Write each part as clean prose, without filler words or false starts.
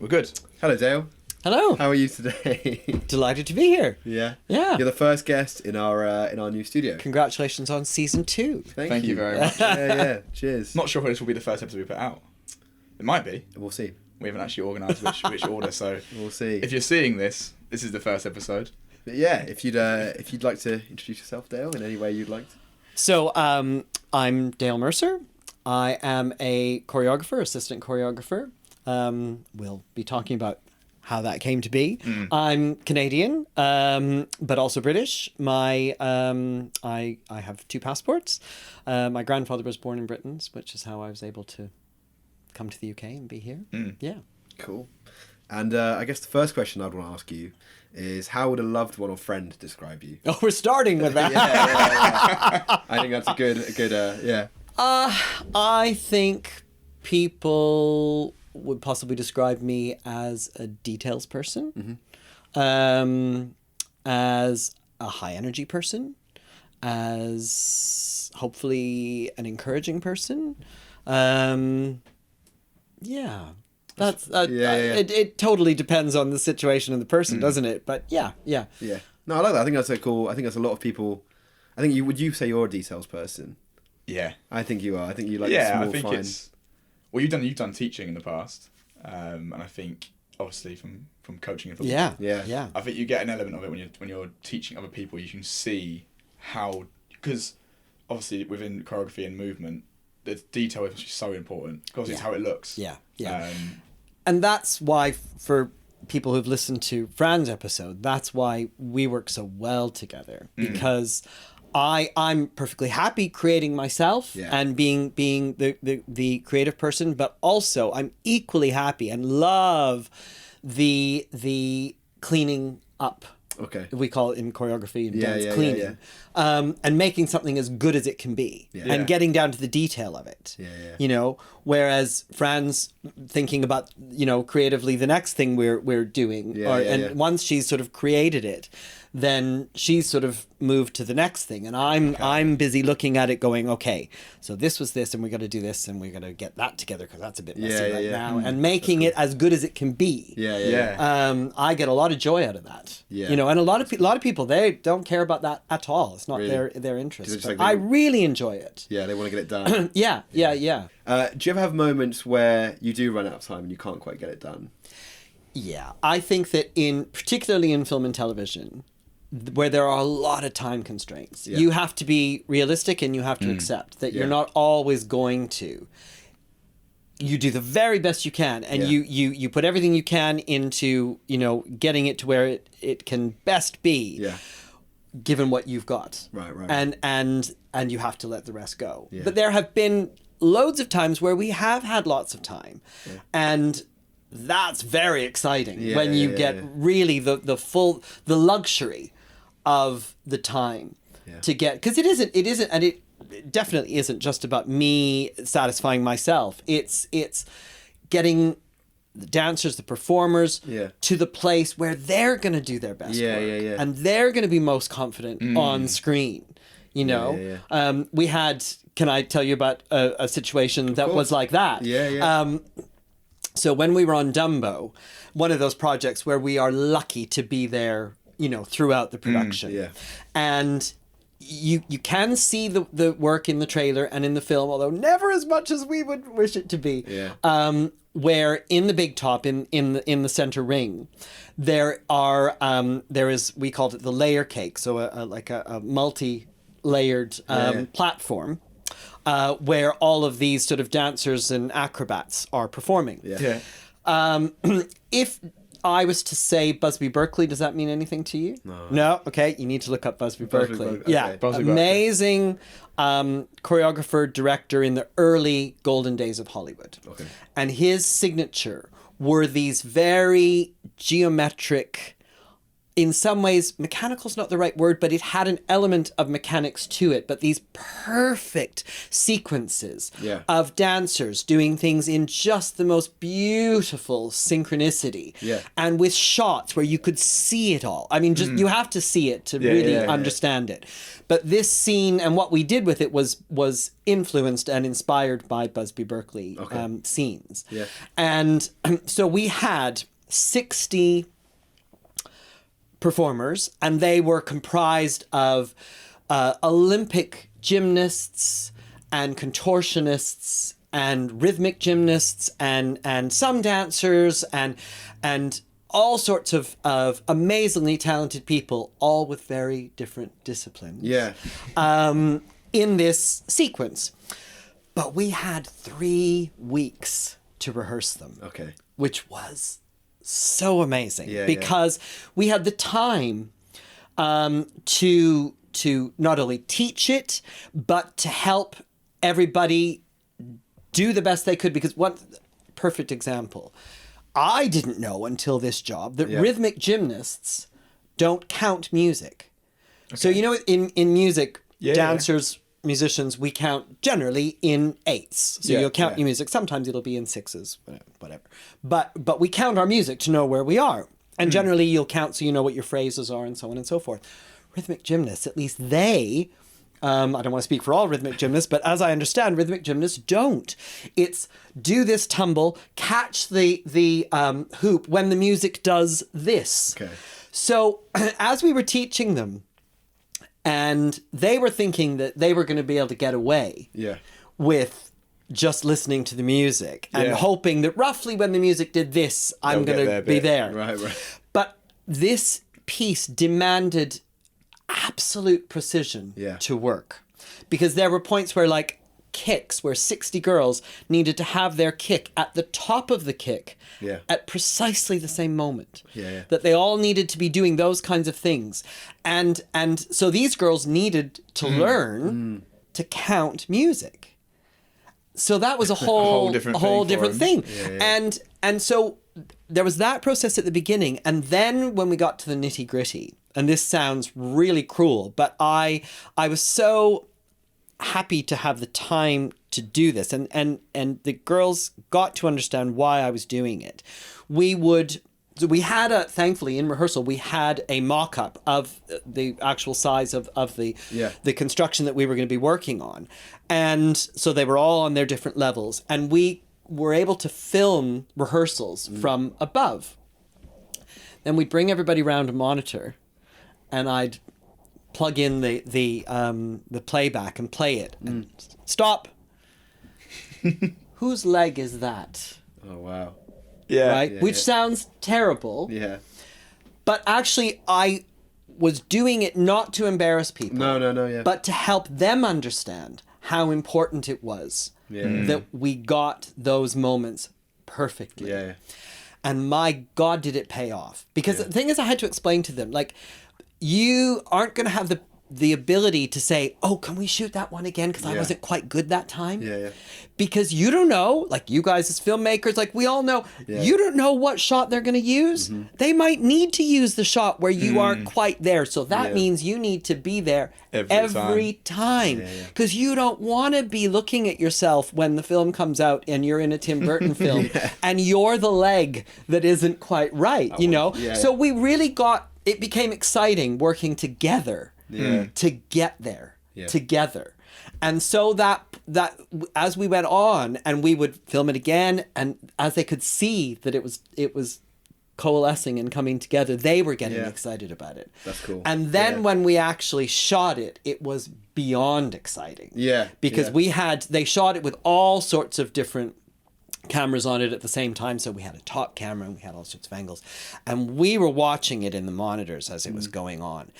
We're good. Hello, Dale. Hello. How are you today? Delighted to be here. Yeah. Yeah. You're the first guest in our new studio. Congratulations on season 2. Thank you very much. Yeah. Cheers. Not sure if this will be the first episode we put out. It might be. We'll see. We haven't actually organised which order, so We'll see. if you're seeing this, this is the first episode. But yeah, if you'd like to introduce yourself, Dale, in any way you'd like to. So, I'm Dale Mercer. I am a choreographer, assistant choreographer. We'll be talking about how that came to be. I'm Canadian, but also British. I have 2 passports. My grandfather was born in Britain, which is how I was able to come to the UK and be here. Yeah. Cool. And I guess the first question I'd want to ask you is, how would a loved one or friend describe you? Oh, we're starting with that. Yeah. I think that's a good yeah. I think people would possibly describe me as a details person, as a high energy person, as hopefully an encouraging person. That's It totally depends on the situation and the person, doesn't it? But yeah. No, I like that. I think that's a lot of people. I think would you say you're a details person? Yeah. I think you are. I think you like Yeah, the small I think fine. it's... Well, you've done teaching in the past, and I think obviously from coaching and football. Yeah. I think you get an element of it when you're teaching other people. You can see how, because obviously within choreography and movement, the detail is so important because it's how it looks. Yeah. And that's why, for people who've listened to Fran's episode, that's why we work so well together, because I'm perfectly happy creating myself and being the creative person, but also I'm equally happy and love the cleaning up. Okay. We call it in choreography and dance cleaning. Yeah. And making something as good as it can be and getting down to the detail of it. You know, whereas Fran's thinking about, creatively the next thing we're doing. Once she's sort of created it, then she's sort of moved to the next thing. And I'm busy looking at it going, okay, so this was this and we got to do this and we got to get that together because that's a bit messy now. And making it as good as it can be. I get a lot of joy out of that. And a lot of people, they don't care about that at all. It's not their interest. But I really enjoy it. Yeah, they want to get it done. Yeah. Do you ever have moments where you do run out of time and you can't quite get it done? Yeah, I think that particularly in film and television, where there are a lot of time constraints, you have to be realistic and you have to accept that you're not always going to. You do the very best you can, and you put everything you can into getting it to where it can best be, given what you've got. Right. And you have to let the rest go. But there have been loads of times where we have had lots of time, and that's very exciting when you get really the luxury of the time to get, because it isn't, and it definitely isn't just about me satisfying myself. It's getting the dancers, the performers to the place where they're going to do their best work. And they're going to be most confident on screen. We had, can I tell you about a situation that was like that? So when we were on Dumbo, one of those projects where we are lucky to be there, throughout the production. And you can see the work in the trailer and in the film, although never as much as we would wish it to be. Where in the big top, in the center ring, there is, we called it the layer cake, so a multi-layered platform. Where all of these sort of dancers and acrobats are performing. If I was to say Busby Berkeley, does that mean anything to you? No? Okay, you need to look up Busby Berkeley. Okay. Amazing choreographer, director in the early golden days of Hollywood. Okay. And his signature were these very geometric, in some ways, mechanical's not the right word, but it had an element of mechanics to it. But these perfect sequences of dancers doing things in just the most beautiful synchronicity. Yeah. And with shots where you could see it all. I mean, just you have to see it to really understand it. But this scene and what we did with it was influenced and inspired by Busby Berkeley scenes. Yeah. And so we had 60 performers, and they were comprised of Olympic gymnasts and contortionists and rhythmic gymnasts and some dancers and all sorts of amazingly talented people, all with very different disciplines. Yeah. In this sequence. But we had 3 weeks to rehearse them. Okay. Which was so amazing Yeah, because we had the time to not only teach it, but to help everybody do the best they could. Because one perfect example, I didn't know until this job that rhythmic gymnasts don't count music. Okay. So, you know, in music, dancers, musicians, we count generally in 8s. So you'll count your music. Sometimes it'll be in 6s, whatever. But we count our music to know where we are. And generally you'll count so you know what your phrases are and so on and so forth. Rhythmic gymnasts, at least they, I don't want to speak for all rhythmic gymnasts, but as I understand, rhythmic gymnasts don't. It's do this tumble, catch the hoop when the music does this. Okay. So as we were teaching them, and they were thinking that they were going to be able to get away with just listening to the music and hoping that roughly when the music did this, I'm going to be there. Right. But this piece demanded absolute precision to work. Because there were points where, like, kicks, where 60 girls needed to have their kick at the top of the kick at precisely the same moment. That they all needed to be doing those kinds of things. And so these girls needed to learn to count music. So that was a whole different thing. And so there was that process at the beginning. And then when we got to the nitty gritty, and this sounds really cruel, but I was so happy to have the time to do this, and the girls got to understand why I was doing it. We had thankfully in rehearsal we had a mock-up of the actual size of the construction that we were going to be working on, and so they were all on their different levels, and we were able to film rehearsals from above. Then we'd bring everybody around a monitor, and I'd plug in the playback and play it. And stop. Whose leg is that? Oh, wow. Yeah. Right? Which sounds terrible. Yeah. But actually, I was doing it not to embarrass people. No, but to help them understand how important it was that we got those moments perfectly. Yeah. And my God, did it pay off. Because the thing is, I had to explain to them, like, you aren't going to have the ability to say, oh, can we shoot that one again? Because I wasn't quite good that time. Yeah. Because you don't know, like you guys as filmmakers, like we all know, you don't know what shot they're going to use. They might need to use the shot where you aren't quite there. So that means you need to be there every time. Because you don't want to be looking at yourself when the film comes out and you're in a Tim Burton film and you're the leg that isn't quite right, you know? So we really it became exciting working together to get there together. And so that as we went on and we would film it again, and as they could see that it was coalescing and coming together, they were getting excited about it. That's cool. And then when we actually shot it, it was beyond exciting. Yeah. Because they shot it with all sorts of different cameras on it at the same time. So we had a top camera and we had all sorts of angles. And we were watching it in the monitors as it was going on.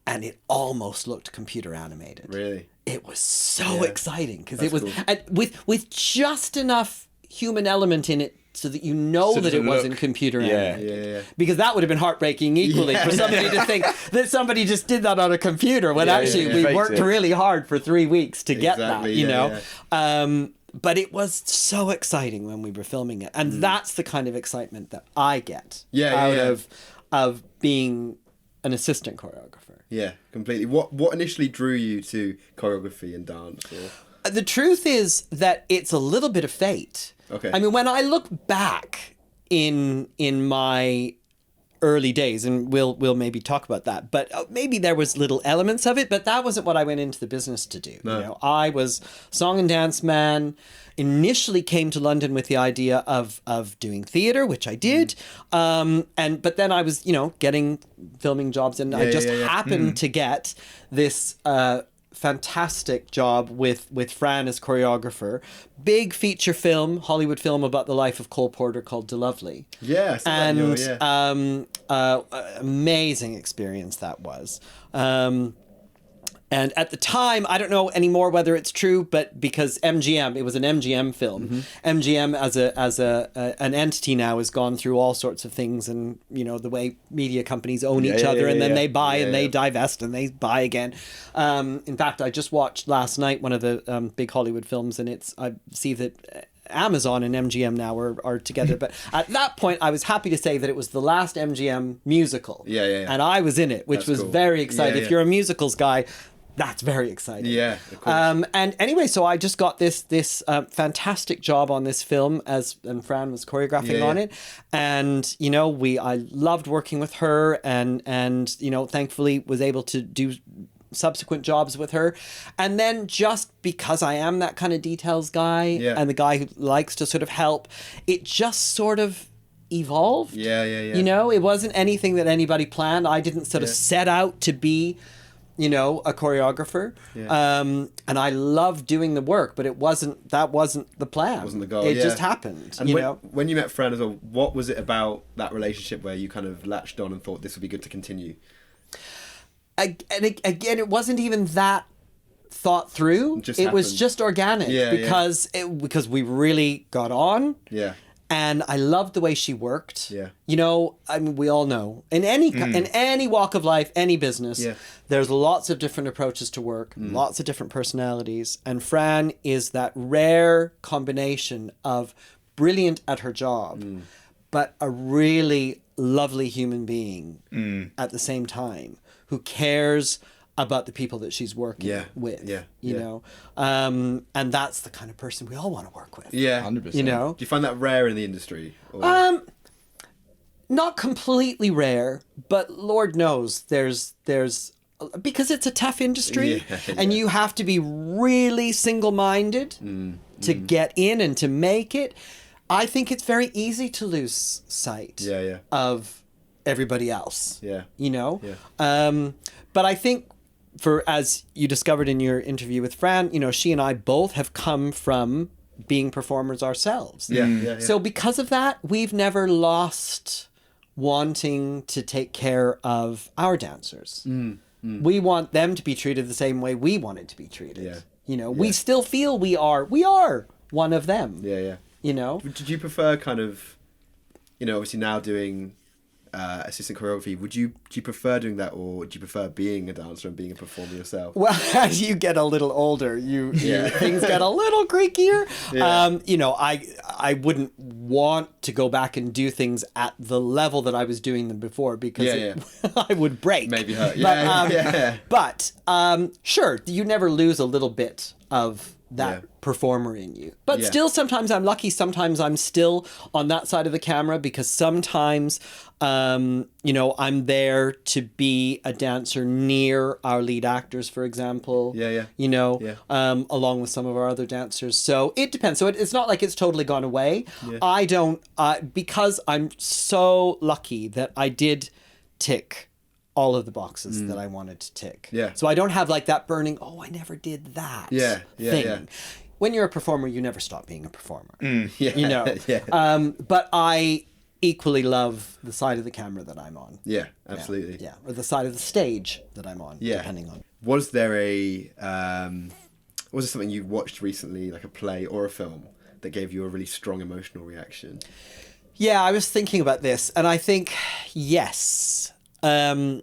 And it almost looked computer animated. Really? It was so exciting because it was cool. And with just enough human element in it so that you know that it wasn't computer animated. Yeah. Because that would have been heartbreaking equally for somebody to think that somebody just did that on a computer when actually we worked really hard for 3 weeks to get that, you know. But it was so exciting when we were filming it. And that's the kind of excitement that I get out of being an assistant choreographer. Yeah, completely. What initially drew you to choreography and dance? Or? The truth is that it's a little bit of fate. Okay. I mean, when I look back in my early days, and we'll maybe talk about that, but maybe there was little elements of it, but that wasn't what I went into the business to do. No. You know, I was song and dance man. Initially came to London with the idea of doing theatre, which I did, but then I was, you know, getting filming jobs, and I just happened to get this fantastic job with Fran as choreographer. Big feature film, Hollywood film about the life of Cole Porter called De Lovely. Yeah, And amazing experience that was. And at the time, I don't know anymore whether it's true, but because MGM, it was an MGM film. MGM as an entity now has gone through all sorts of things, and you know the way media companies own each other, and then they buy and they divest and they buy again. In fact, I just watched last night one of the big Hollywood films, and I see that Amazon and MGM now are together. But at that point, I was happy to say that it was the last MGM musical. And I was in it, which was cool. Very exciting. If you're a musicals guy, that's very exciting. Yeah, of course. And anyway, so I just got this fantastic job on this film, and Fran was choreographing on it, and you know I loved working with her, and you know thankfully was able to do subsequent jobs with her, and then just because I am that kind of details guy and the guy who likes to sort of help, it just sort of evolved. You know, it wasn't anything that anybody planned. I didn't sort of set out to be, you know, a choreographer. And I loved doing the work, but that wasn't the plan. It wasn't the goal. It just happened. And you when, know, when you met Fran as well, what was it about that relationship where you kind of latched on and thought this would be good to continue? And again, it wasn't even that thought through. It was just organic because we really got on. And I loved the way she worked. You know, I mean, we all know in any walk of life, any business, there's lots of different approaches to work, lots of different personalities, and Fran is that rare combination of brilliant at her job, but a really lovely human being at the same time, who cares about the people that she's working with, you know, and that's the kind of person we all want to work with. 100%. You know, do you find that rare in the industry? Or? Not completely rare, but Lord knows there's because it's a tough industry, and you have to be really single-minded to get in and to make it. I think it's very easy to lose sight of everybody else. You know, but I think, as you discovered in your interview with Fran, you know, she and I both have come from being performers ourselves. So because of that, we've never lost wanting to take care of our dancers. We want them to be treated the same way we wanted to be treated. You know, we still feel we are one of them. You know, did you prefer kind of, you know, obviously now doing assistant choreography, do you prefer doing that, or do you prefer being a dancer and being a performer yourself? Well, as you get a little older, things get a little creakier. You know, I wouldn't want to go back and do things at the level that I was doing them before, because I would break. Maybe hurt. But sure, you never lose a little bit of that performer in you. But still, sometimes I'm lucky, sometimes I'm still on that side of the camera, because sometimes, you know, I'm there to be a dancer near our lead actors, for example. You know, along with some of our other dancers. So it depends. So it's not like it's totally gone away. I don't, because I'm so lucky that I did tick all of the boxes that I wanted to tick. So I don't have like that burning, I never did that thing. When you're a performer, you never stop being a performer. You know? But I equally love the side of the camera that I'm on. Absolutely. Or the side of the stage that I'm on, depending on. Was there was there something you watched recently, like a play or a film, that gave you a really strong emotional reaction? Yeah, I was thinking about this, and I think, yes. 2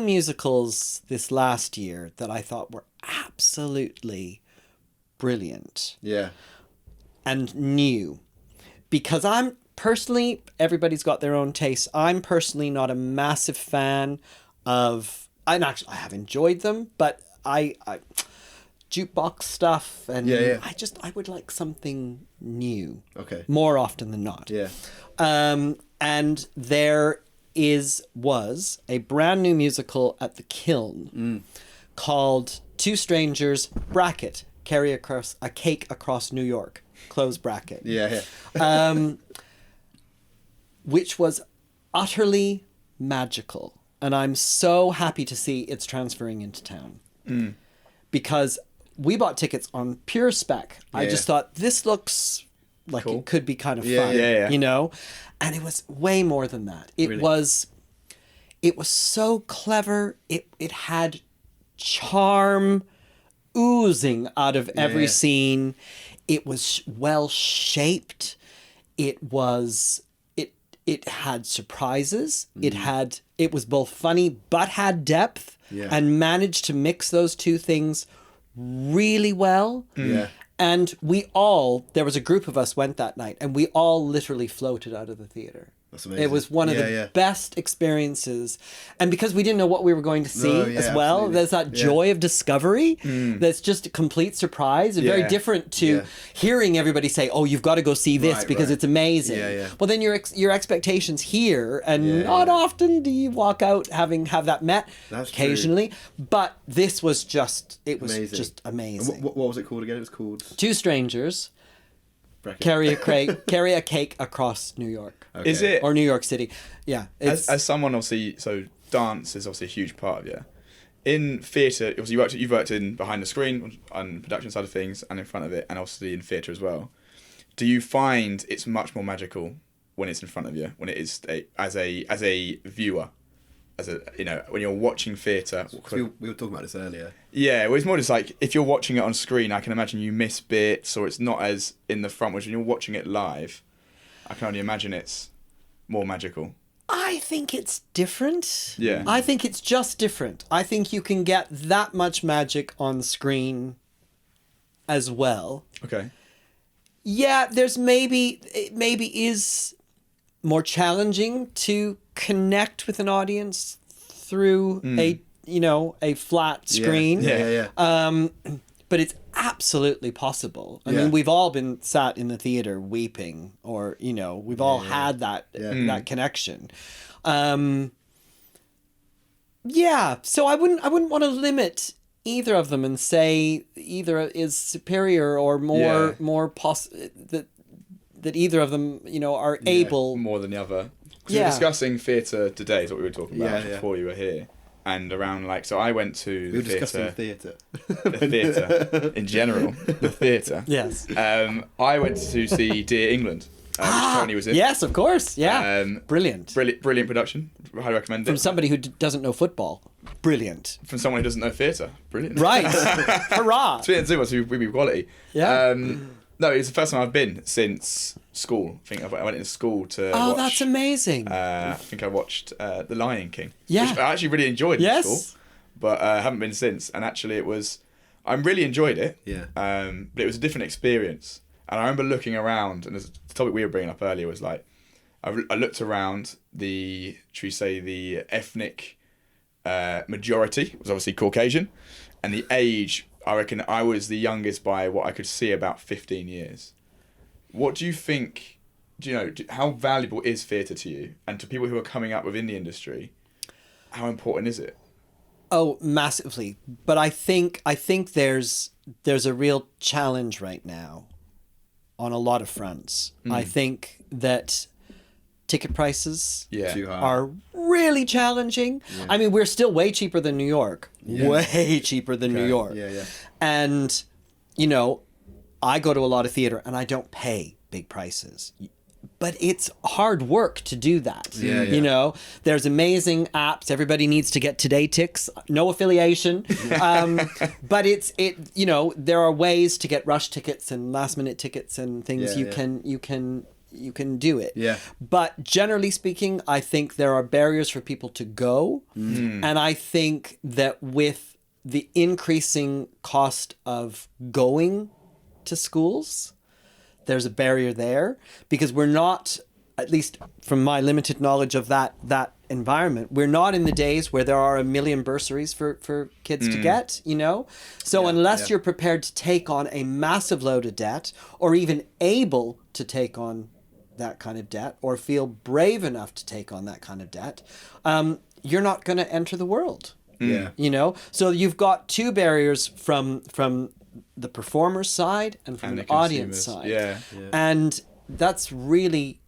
musicals this last year that I thought were absolutely brilliant. And new. Because I'm personally, everybody's got their own taste. I'm personally not a massive fan and actually I have enjoyed them, but I jukebox stuff, and I would like something new. Okay. More often than not. Yeah. And there was a brand new musical at the Kiln called Two Strangers bracket carry across a cake across New York close bracket. Yeah. Which was utterly magical, and I'm so happy to see it's transferring into town because we bought tickets on pure spec. I just thought this looks like it could be kind of fun, you know, and it was way more than that. It was so clever. It had charm oozing out of every scene. It was well shaped. It had surprises. It was both funny but had depth, and managed to mix those two things really well. And there was a group of us went that night, and we all literally floated out of the theater. That's amazing. It was one of the best experiences. And because we didn't know what we were going to see as well, absolutely. There's that joy of discovery that's just a complete surprise. And very different to hearing everybody say, oh, you've got to go see this because it's amazing. Well, then your expectations here, and not often do you walk out have that met. That's occasionally. True. But this was just, amazing. Just amazing. And what was it called again? It was called? Two Strangers. Carry a cake across New York. Okay. Is it? Or New York City. Yeah. As someone, obviously, so dance is obviously a huge part of you. In theatre, obviously you've worked in behind the screen, on production side of things, and in front of it, and obviously in theatre as well. Do you find it's much more magical when it's in front of you, when it is as a viewer? When you're watching theatre. We were talking about this earlier. Yeah, well, it's more just like, if you're watching it on screen, I can imagine you miss bits, or it's not as in the front, which when you're watching it live, I can only imagine it's more magical. I think it's different. Yeah. I think it's just different. I think you can get that much magic on screen as well. Okay. Yeah, it maybe is more challenging to connect with an audience through a flat screen. But it's absolutely possible. I mean, we've all been sat in the theater weeping, or we've all had that that connection. So I wouldn't want to limit either of them and say either is superior or more that either of them are able more than the other. We were discussing theatre today, is what we were talking about before you were here. And around so I went to the theatre. The theatre in general, the theatre. Yes. I went to see Dear England, which Tony was in. Yes, of course. Yeah. Brilliant Production. Highly recommend it. From somebody who doesn't know football. Brilliant. From someone who doesn't know theatre. Brilliant. Right. Hurrah. Sweet and Zoom must be quality. Yeah. No, it's the first time I've been since school. I think I went into school to watch... that's amazing. I think I watched The Lion King. Yeah. Which I actually really enjoyed in school. But I haven't been since. And actually I really enjoyed it. Yeah. But it was a different experience. And I remember looking around, and the topic we were bringing up earlier was I looked around the ethnic majority was obviously Caucasian. And the age... I reckon I was the youngest by what I could see about 15 years. What do you think, how valuable is theatre to you? And to people who are coming up within the industry, how important is it? Oh, massively. But I think there's a real challenge right now on a lot of fronts. I think that ticket prices are really challenging. Yeah. I mean, we're still way cheaper than New York. Yeah. Way cheaper than New York. Yeah. And, I go to a lot of theater and I don't pay big prices. But it's hard work to do that. Yeah. There's amazing apps. Everybody needs to get Today Ticks. No affiliation. But there are ways to get rush tickets and last minute tickets and things. You can do it. Yeah. But generally speaking, I think there are barriers for people to go. And I think that with the increasing cost of going to schools, there's a barrier there, because we're not, at least from my limited knowledge of that environment. We're not in the days where there are a million bursaries for kids to get, you know? So unless you're prepared to take on a massive load of debt, or even able to take on that kind of debt, or feel brave enough to take on that kind of debt, you're not going to enter the world. Yeah. You know? So you've got two barriers from the performer's side and from the audience side. Yeah. And that's really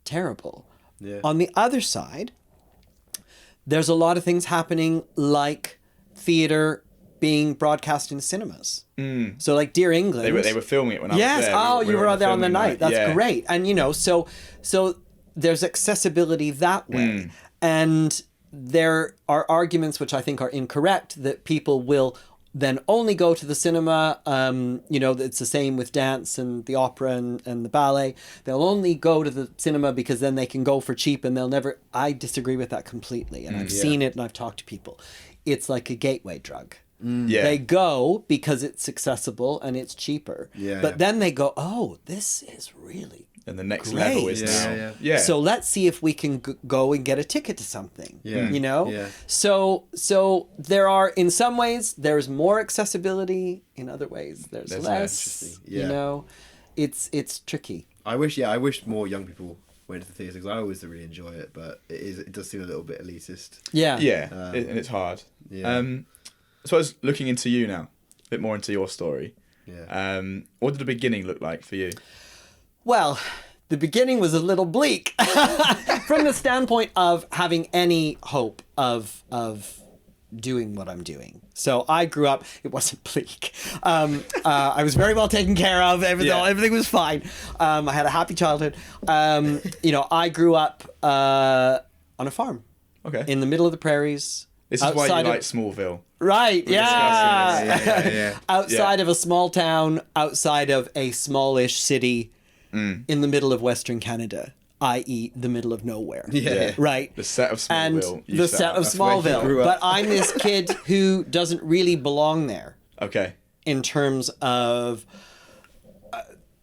terrible. Yeah. On the other side, there's a lot of things happening, like theatre being broadcast in cinemas. So like Dear England. They were filming it when I was Yes. there. Oh, you were out there on the filming night. That's great. And you know, so there's accessibility that way. And there are arguments which I think are incorrect, that people will then only go to the cinema. You know, it's the same with dance and the opera and the ballet. They'll only go to the cinema because then they can go for cheap, and they'll never... I disagree with that completely. And I've seen it and I've talked to people. It's like a gateway drug. Yeah. They go because it's accessible and it's cheaper. But then they go, oh, this is really And the next great. level is now. Yeah. So let's see if we can go and get a ticket to something. You know? Yeah. So there are, in some ways, there's more accessibility. In other ways, there's less. Interesting. You know? It's tricky. I wish more young people went to the theatre, because I always really enjoy it, but it does seem a little bit elitist. Yeah. Yeah. And it's hard. Yeah. So I was looking into you now, a bit more into your story. Yeah. What did the beginning look like for you? Well, the beginning was a little bleak from the standpoint of having any hope of doing what I'm doing. So I grew up, it wasn't bleak. I was very well taken care of. Everything was fine. I had a happy childhood. You know, I grew up on a farm. Okay. In the middle of the prairies. This is why you like Smallville. Right, Yeah. Outside of a small town, outside of a smallish city, in the middle of Western Canada, i.e. the middle of nowhere. Yeah. Right. The set of Smallville. And the set of Smallville. But I'm this kid who doesn't really belong there. Okay. In terms of,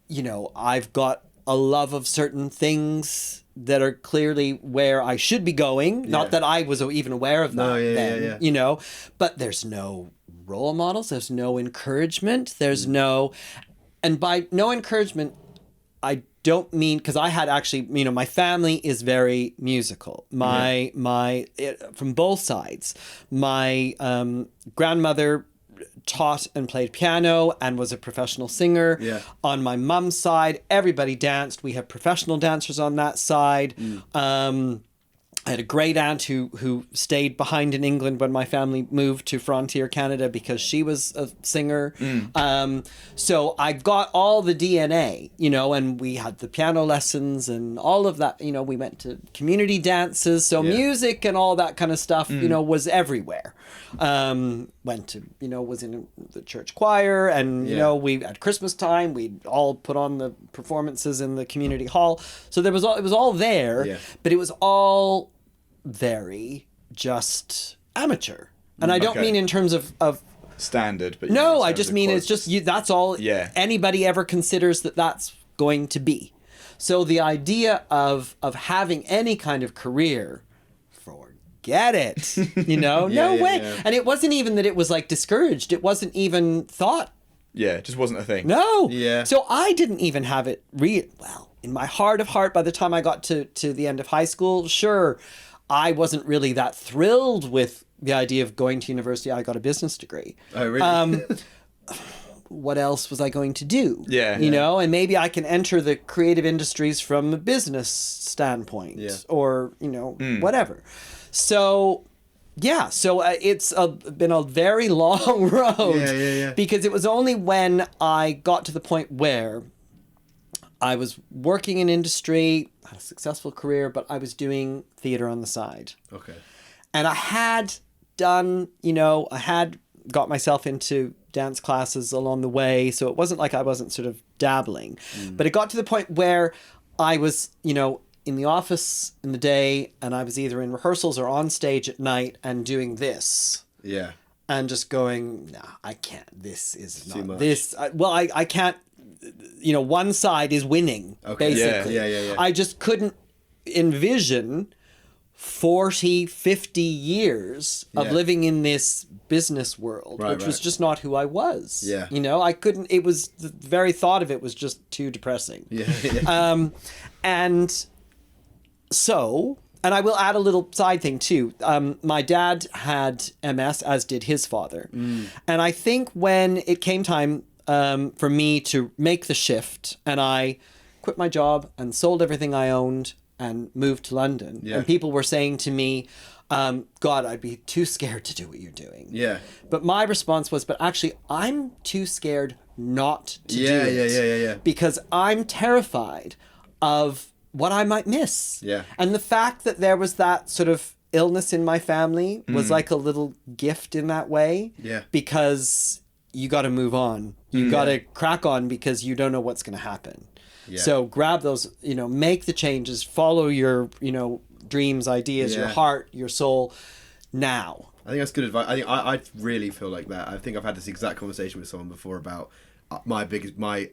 you know, I've got a love of certain things that are clearly where I should be going. Not that I was even aware of that then, you know. But there's no role models. There's no encouragement. There's no... And by no encouragement, I don't mean... Because I had actually... You know, my family is very musical. From both sides. My grandmother taught and played piano and was a professional singer. Yeah. On my mum's side, everybody danced. We have professional dancers on that side. I had a great aunt who stayed behind in England when my family moved to Frontier, Canada, because she was a singer. So I got all the DNA, you know, and we had the piano lessons and all of that. You know, we went to community dances. So music and all that kind of stuff, you know, was everywhere. Went to, you know, was in the church choir, and, you know, we at Christmas time, we'd all put on the performances in the community hall. So it was all there, but it was all very just amateur. And I don't mean in terms of standard, but no, I just mean it's just that's all anybody ever considers that's going to be. So the idea of having any kind of career, forget it, you know, no way. Yeah. And it wasn't even that it was like discouraged. It wasn't even thought. Yeah, it just wasn't a thing. No. Yeah. So I didn't even have it in my heart of heart, by the time I got to the end of high school, sure, I wasn't really that thrilled with the idea of going to university. I got a business degree. Oh, really? What else was I going to do? Yeah. You know, and maybe I can enter the creative industries from a business standpoint or, you know, whatever. So, it's been a very long road because it was only when I got to the point where I was working in industry, had a successful career, but I was doing theater on the side. Okay. And I had done, you know, I had got myself into dance classes along the way, so it wasn't like I wasn't sort of dabbling. But it got to the point where I was, you know, in the office in the day, and I was either in rehearsals or on stage at night and doing this. Yeah. And just going, nah, I can't. This is Too not much. this. I can't. You know, one side is winning, basically. Yeah. I just couldn't envision 40, 50 years of living in this business world, which was just not who I was. Yeah. You know, I couldn't, it was, the very thought of it was just too depressing. Yeah. And so, and I will add a little side thing too. My dad had MS, as did his father. And I think when it came time for me to make the shift, and I quit my job and sold everything I owned and moved to London, and people were saying to me, God, I'd be too scared to do what you're doing. Yeah. But my response was, but actually, I'm too scared not to do it. Yeah. Because I'm terrified of what I might miss. Yeah. And the fact that there was that sort of illness in my family was like a little gift in that way. Yeah. Because you got to move on. You got to crack on because you don't know what's going to happen. Yeah. So grab those, you know, make the changes, follow your, you know, dreams, ideas, your heart, your soul now. I think that's good advice. I really feel like that. I think I've had this exact conversation with someone before about I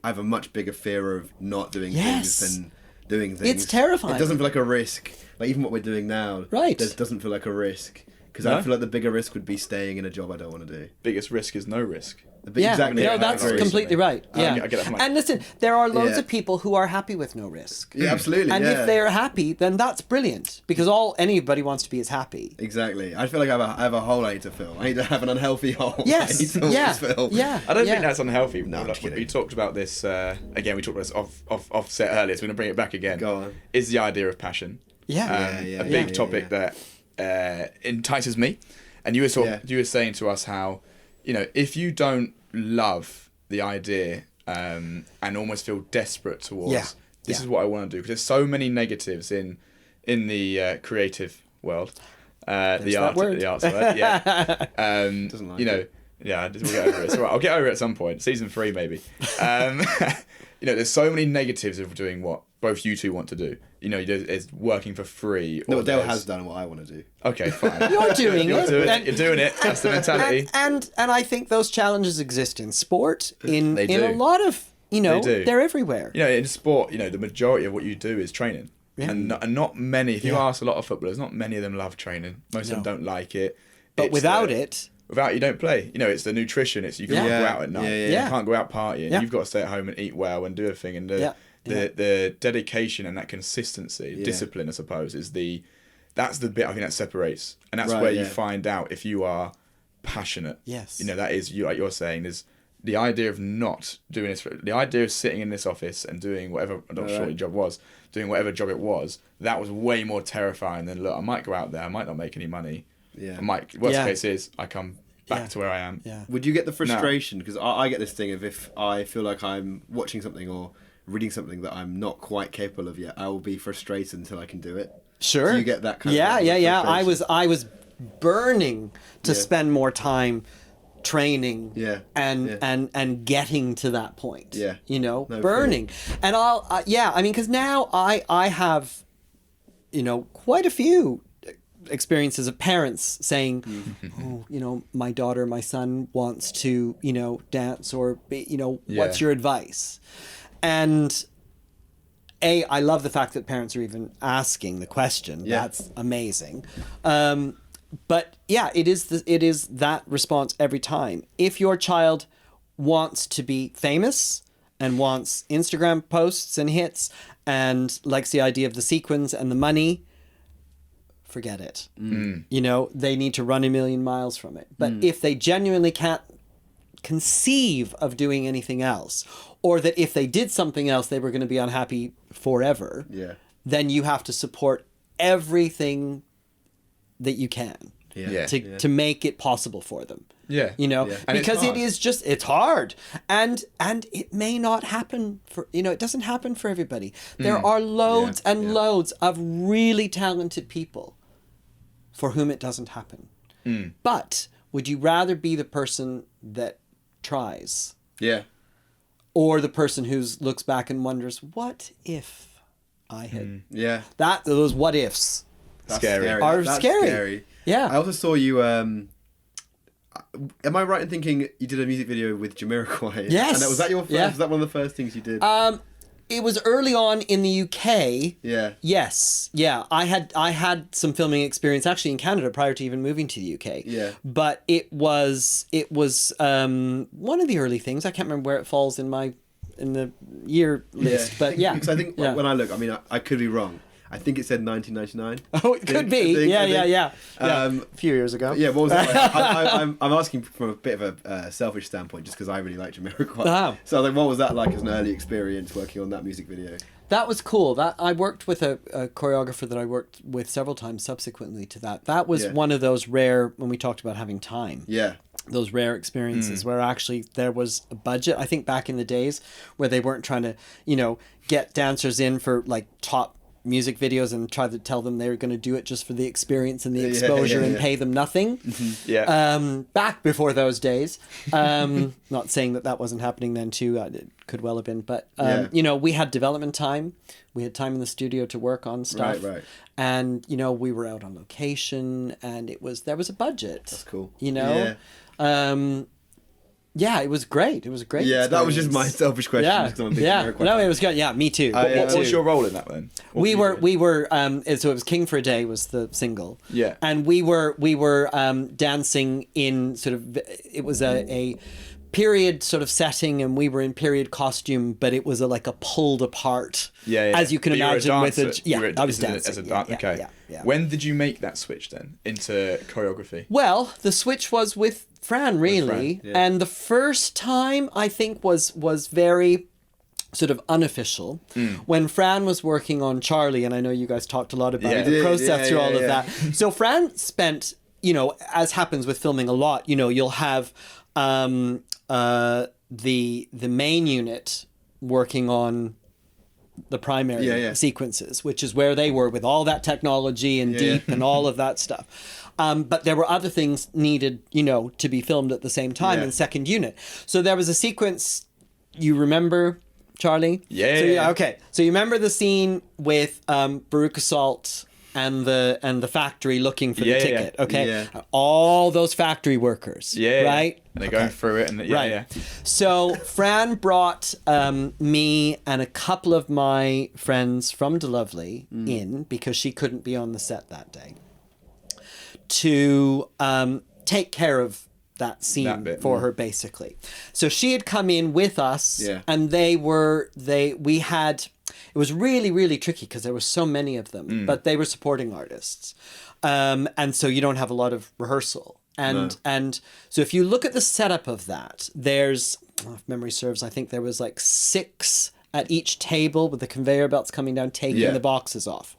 have a much bigger fear of not doing things than doing things. It's terrifying. It doesn't feel like a risk. Like even what we're doing now, doesn't feel like a risk. Because I feel like the bigger risk would be staying in a job I don't want to do. Biggest risk is no risk. Exactly. No, that's completely right. Yeah. I get that from and listen, there are loads of people who are happy with no risk. Yeah, absolutely. And if they're happy, then that's brilliant. Because all anybody wants to be is happy. Exactly. I feel like I have a hole I need to fill. I need to have an unhealthy hole. Yes. I need to always fill. Yeah. I don't think that's unhealthy. No, I'm just kidding. We talked about this again. We talked about this off set earlier. So we're going to bring it back again. Go on. Is the idea of passion? A big topic that entices me. And you were saying to us how, you know, if you don't love the idea and almost feel desperate towards this is what I want to do, because there's so many negatives in the creative world, the arts word, Doesn't like you know, it. we'll get over it. So I'll get over it at some point, season 3 maybe. You know, there's so many negatives of doing what both you two want to do. You know, it's working for free. No, Dale has done what I want to do. Okay, fine. You're doing it. You're doing it. That's the mentality. And I think those challenges exist in sport, in do. a lot of, you know, they're everywhere. You know, in sport, you know, the majority of what you do is training. Yeah. And not many, if you ask a lot of footballers, not many of them love training. Most of them don't like it. But without it, you don't play. You know, it's the nutrition. It's you can't go out at night. Yeah. You can't go out partying. Yeah. You've got to stay at home and eat well and do everything. And the dedication and that consistency, discipline, I suppose, that's the bit I think that separates. And that's where you find out if you are passionate. Yes. You know, that is, like you're saying, there's the idea of not doing this, the idea of sitting in this office and doing whatever, I'm not sure what your job was, doing whatever job it was, that was way more terrifying than, look, I might go out there, I might not make any money. Yeah. Worst case is, I come back to where I am. Yeah. Would you get the frustration? Because I get this thing of if I feel like I'm watching something or reading something that I'm not quite capable of yet, I will be frustrated until I can do it. Sure. Do you get that kind of frustration? I was burning to spend more time training and getting to that point. Yeah. You know, burning. And I mean, because now I have, you know, quite a few experiences of parents saying, oh, you know, my daughter, my son wants to, you know, dance or be, you know, what's your advice? And I love the fact that parents are even asking the question. Yeah. That's amazing. But yeah, it is that response every time. If your child wants to be famous and wants Instagram posts and hits and likes the idea of the sequins and the money, forget it. You know, they need to run a million miles from it. But if they genuinely can't conceive of doing anything else, or that if they did something else, they were going to be unhappy forever, then you have to support everything that you can to make it possible for them. Yeah. You know, because it is just, it's hard. And it may not happen for, you know, it doesn't happen for everybody. There are loads and loads of really talented people for whom it doesn't happen. But would you rather be the person that tries? Yeah. Or the person who looks back and wonders, what if I had... Those what ifs. That's scary. Are That's scary. Yeah. I also saw you... am I right in thinking you did a music video with Jamiroquai? Yes. And was that your first? Was that one of the first things you did? It was early on in the UK. Yeah. Yes. Yeah. I had some filming experience actually in Canada prior to even moving to the UK. Yeah. But it was one of the early things. I can't remember where it falls in the year list. But yeah. Because I think when I look, I mean, I could be wrong. I think it said 1999. Oh, it could be. Yeah. A few years ago. Yeah, what was that? I'm asking from a bit of a selfish standpoint, just because I really liked Jamiroquai. Oh. So, like, what was that like as an early experience working on that music video? That was cool. That I worked with a choreographer that I worked with several times subsequently to that. That was one of those rare, when we talked about having time. Yeah. Those rare experiences where actually there was a budget. I think back in the days where they weren't trying to, get dancers in for like top music videos and try to tell them they were going to do it just for the experience and the exposure and pay them nothing. Back before those days. Not saying that wasn't happening then too. It could well have been. But, we had development time. We had time in the studio to work on stuff. Right. And, we were out on location and there was a budget. That's cool. Yeah, it was great. It was a great experience. That was just my selfish question. No, it was good. Yeah, me too. What was your role in that then? We were so it was King for a Day was the single. Yeah. And we were dancing in sort of, it was a period sort of setting, and we were in period costume, but it was like a pulled apart. As you can imagine I was dancing as a dancer. Okay. When did you make that switch then into choreography? Well, the switch was with Fran, really. And the first time I think was very sort of unofficial when Fran was working on Charlie, and I know you guys talked a lot about the process through all of that. So Fran spent, as happens with filming a lot, you'll have the main unit working on the primary sequences, which is where they were with all that technology and deep and all of that stuff. But there were other things needed, to be filmed at the same time in second unit. So there was a sequence, you remember, Charlie? Okay. So you remember the scene with Baruch Assault and the factory looking for the ticket, okay? All those factory workers, right? And they're going through it, and So Fran brought me and a couple of my friends from DeLovely in, because she couldn't be on the set that day, to take care of that scene for her, basically. So she had come in with us, and we had, it was really, really tricky because there were so many of them, but they were supporting artists. And so you don't have a lot of rehearsal. And so if you look at the setup of that, there's, if memory serves, I think there was like 6 at each table with the conveyor belts coming down, taking the boxes off.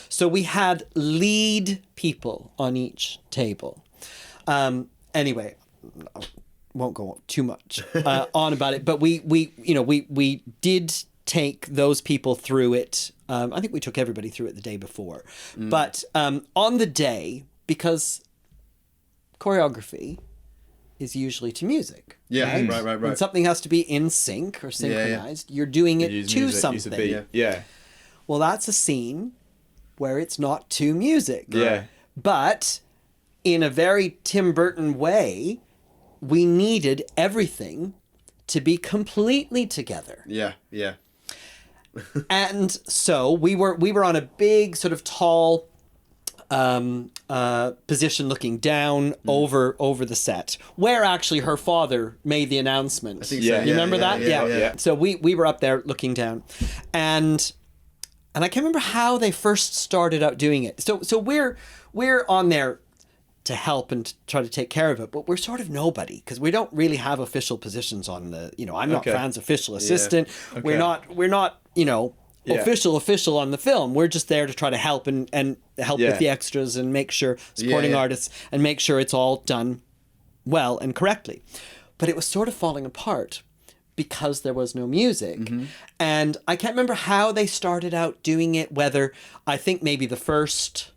So we had lead people on each table. Anyway, I won't go too much on about it, but we did take those people through it. I think we took everybody through it the day before. But on the day, because choreography is usually to music. Right. When something has to be in sync or synchronized, you're doing it to something. Well, that's a scene where it's not to music. But in a very Tim Burton way, we needed everything to be completely together. And so we were on a big sort of tall position looking down over the set, where actually her father made the announcement. I think so. You remember that? Yeah. So we were up there looking down, and I can't remember how they first started out doing it. So we're on there to help and try to take care of it, but we're sort of nobody because we don't really have official positions on the. I'm not Fran's official assistant. We're not. Official on the film. We're just there to try to help and help with the extras and make sure supporting artists and make sure it's all done well and correctly. But it was sort of falling apart because there was no music. And I can't remember how they started out doing it, whether I think maybe the first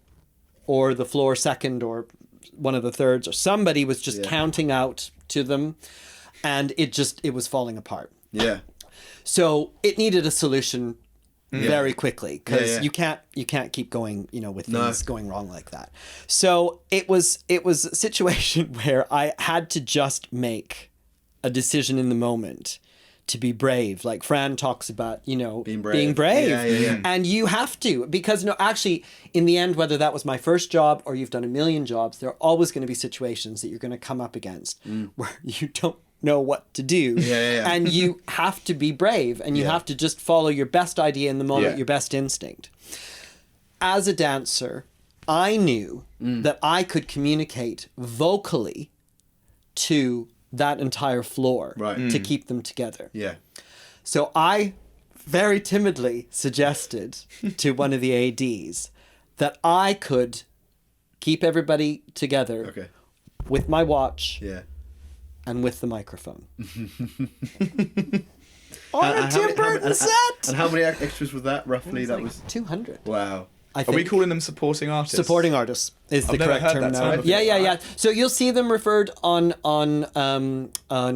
or the floor second or one of the thirds or somebody was just counting out to them, and it was falling apart. So it needed a solution very quickly, because you can't keep going, with things going wrong like that. So it was a situation where I had to just make a decision in the moment to be brave. Like Fran talks about, Being brave. being brave. Yeah. And you have to, because actually, in the end, whether that was my first job or you've done a million jobs, there are always going to be situations that you're going to come up against where you don't know what to do. And you have to be brave, and you have to just follow your best idea in the moment, your best instinct. As a dancer, I knew that I could communicate vocally to that entire floor to keep them together. Yeah. So I very timidly suggested to one of the ADs that I could keep everybody together with my watch and with the microphone. On a Tim Burton set! And how many extras was that, roughly? It was That like was 200. Wow. I Are think. we calling them supporting artists? Supporting artists is the I've never correct heard term that now. term Yeah. before. So you'll see them referred on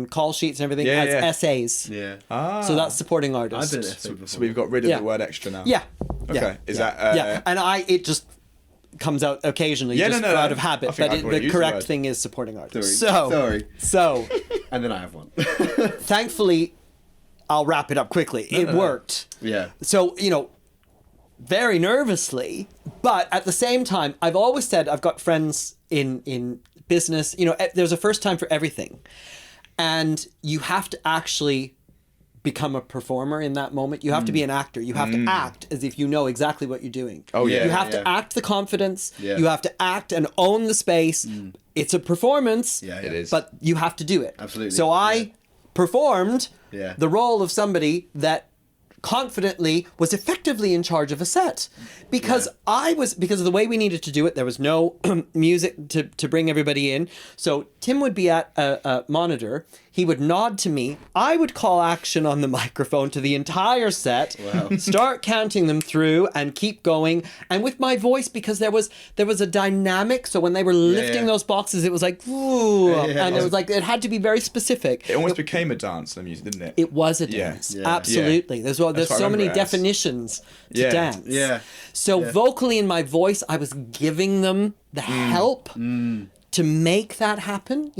call sheets and everything as SAs. Yeah. So that's supporting artists. I've been an SA before. So we've got rid of the word extra now. Yeah. Okay. Is yeah. that... And it just comes out occasionally just out of habit. But the correct thing is supporting artists. Sorry. So And then I have one. thankfully, I'll wrap it up quickly. It worked. Yeah. So, very nervously, but at the same time, I've always said I've got friends in business. There's a first time for everything. And you have to actually become a performer in that moment. You have to be an actor. You have to act as if you know exactly what you're doing. Oh, yeah. You have to act the confidence. Yeah. You have to act and own the space. It's a performance. Yeah, It is. But you have to do it. Absolutely. So I performed the role of somebody that confidently was effectively in charge of a set because because of the way we needed to do it. There was no music to bring everybody in. So Tim would be at a monitor. He would nod to me. I would call action on the microphone to the entire set, start counting them through and keep going. And with my voice, because there was a dynamic. So when they were lifting those boxes, it was like, ooh, and it was like, it had to be very specific. It almost became a dance, the music, didn't it? It was a dance. Yeah. Absolutely. There's so many it as. definitions to dance. Yeah. So vocally in my voice, I was giving them the help to make that happen,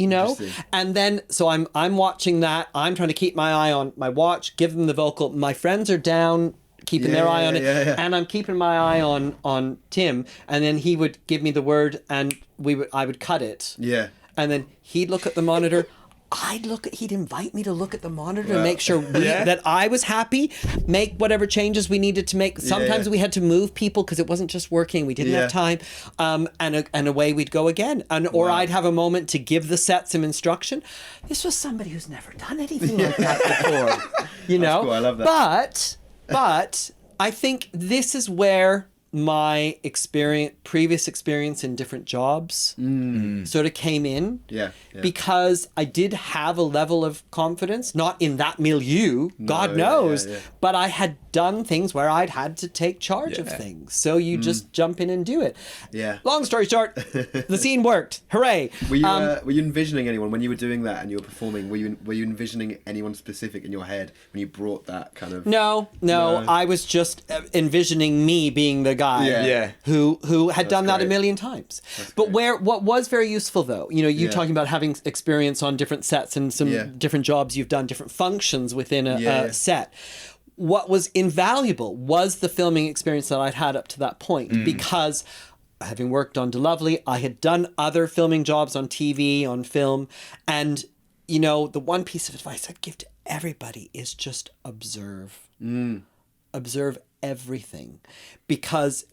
And then, so I'm watching that. I'm trying to keep my eye on my watch, give them the vocal. My friends are down, keeping their eye on it. And I'm keeping my eye on Tim. And then he would give me the word and I would cut it. Yeah. And then he'd look at the monitor. He'd invite me to look at the monitor and make sure that I was happy, make whatever changes we needed to make. Sometimes we had to move people because it wasn't just working. We didn't have time. And away we'd go again. Or I'd have a moment to give the set some instruction. This was somebody who's never done anything like that before. That's cool. I love that. But I think this is where my previous experience in different jobs sort of came in. Because I did have a level of confidence, not in that milieu, God knows, but I had done things where I'd had to take charge of things. So you just jump in and do it. Long story short, the scene worked. Hooray. Were you envisioning anyone when you were doing that and you were performing? Were you envisioning anyone specific in your head when you brought that kind of? No. I was just envisioning me being the guy who had done that a million times. But what was very useful though, you talking about having experience on different sets and some different jobs you've done, different functions within a set. What was invaluable was the filming experience that I'd had up to that point because having worked on DeLovely, I had done other filming jobs on TV, on film, and the one piece of advice I'd give to everybody is just observe. Observe everything, because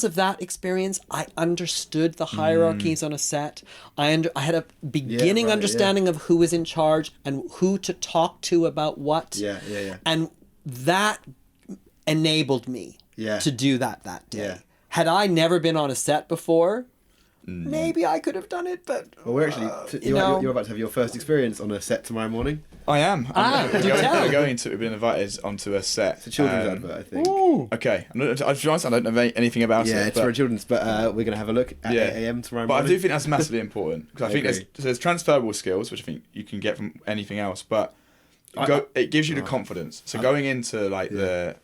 of that experience, I understood the hierarchies on a set. I had a beginning understanding of who was in charge and who to talk to about what. And that enabled me to do that day. Had I never been on a set before, maybe I could have done it, but we're actually you're about to have your first experience on a set tomorrow morning. I am. We're going to. We've been invited onto a set. It's a children's advert, I think. Okay. I don't know anything about it. Yeah, it's for a children's, but we're going to have a look at 8 a.m. tomorrow morning. But I do think that's massively important because I think there's transferable skills, which I think you can get from anything else, but it gives you the confidence. So going into like the